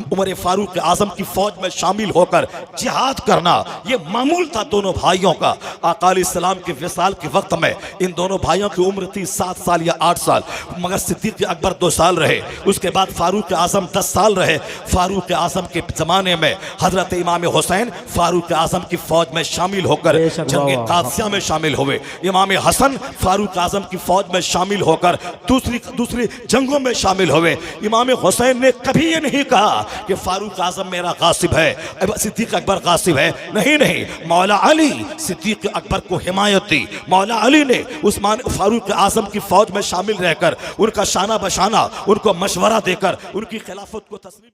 उमर फारूक आजम की फौज में शामिल होकर जिहाद करना, यह मामूल था दोनों भाइयों का। आका अलैहिस्सलाम के विसाल के वक्त में इन दोनों भाइयों की उम्र थी 7 साल या 8 साल, मगर सिद्दीक अकबर 2 साल रहे, उसके बाद फारूक आजम 10 साल रहे। फारूक आजम के जमाने में हजरत इमाम हुसैन फारूक आजम की फौज में शामिल होकर जंग कादसिया में शामिल हुए। इमाम हसन फारूक आजम की फौज में शामिल होकर दूसरी जंगों में शामिल हुए। इमाम हुसैन ने कभी ये नहीं कहा कि फारूक आजम मेरा गासिब है, सिद्दीक अकबर गासिब है। नहीं नहीं, मौला अली सिद्दीक अकबर को हिमायत दी। मौला अली ने उस्मान फारूक आजम की फौज में शामिल रहकर उनका शाना बशाना, उनको मशवरा देकर उनकी खिलाफत को तस्लीम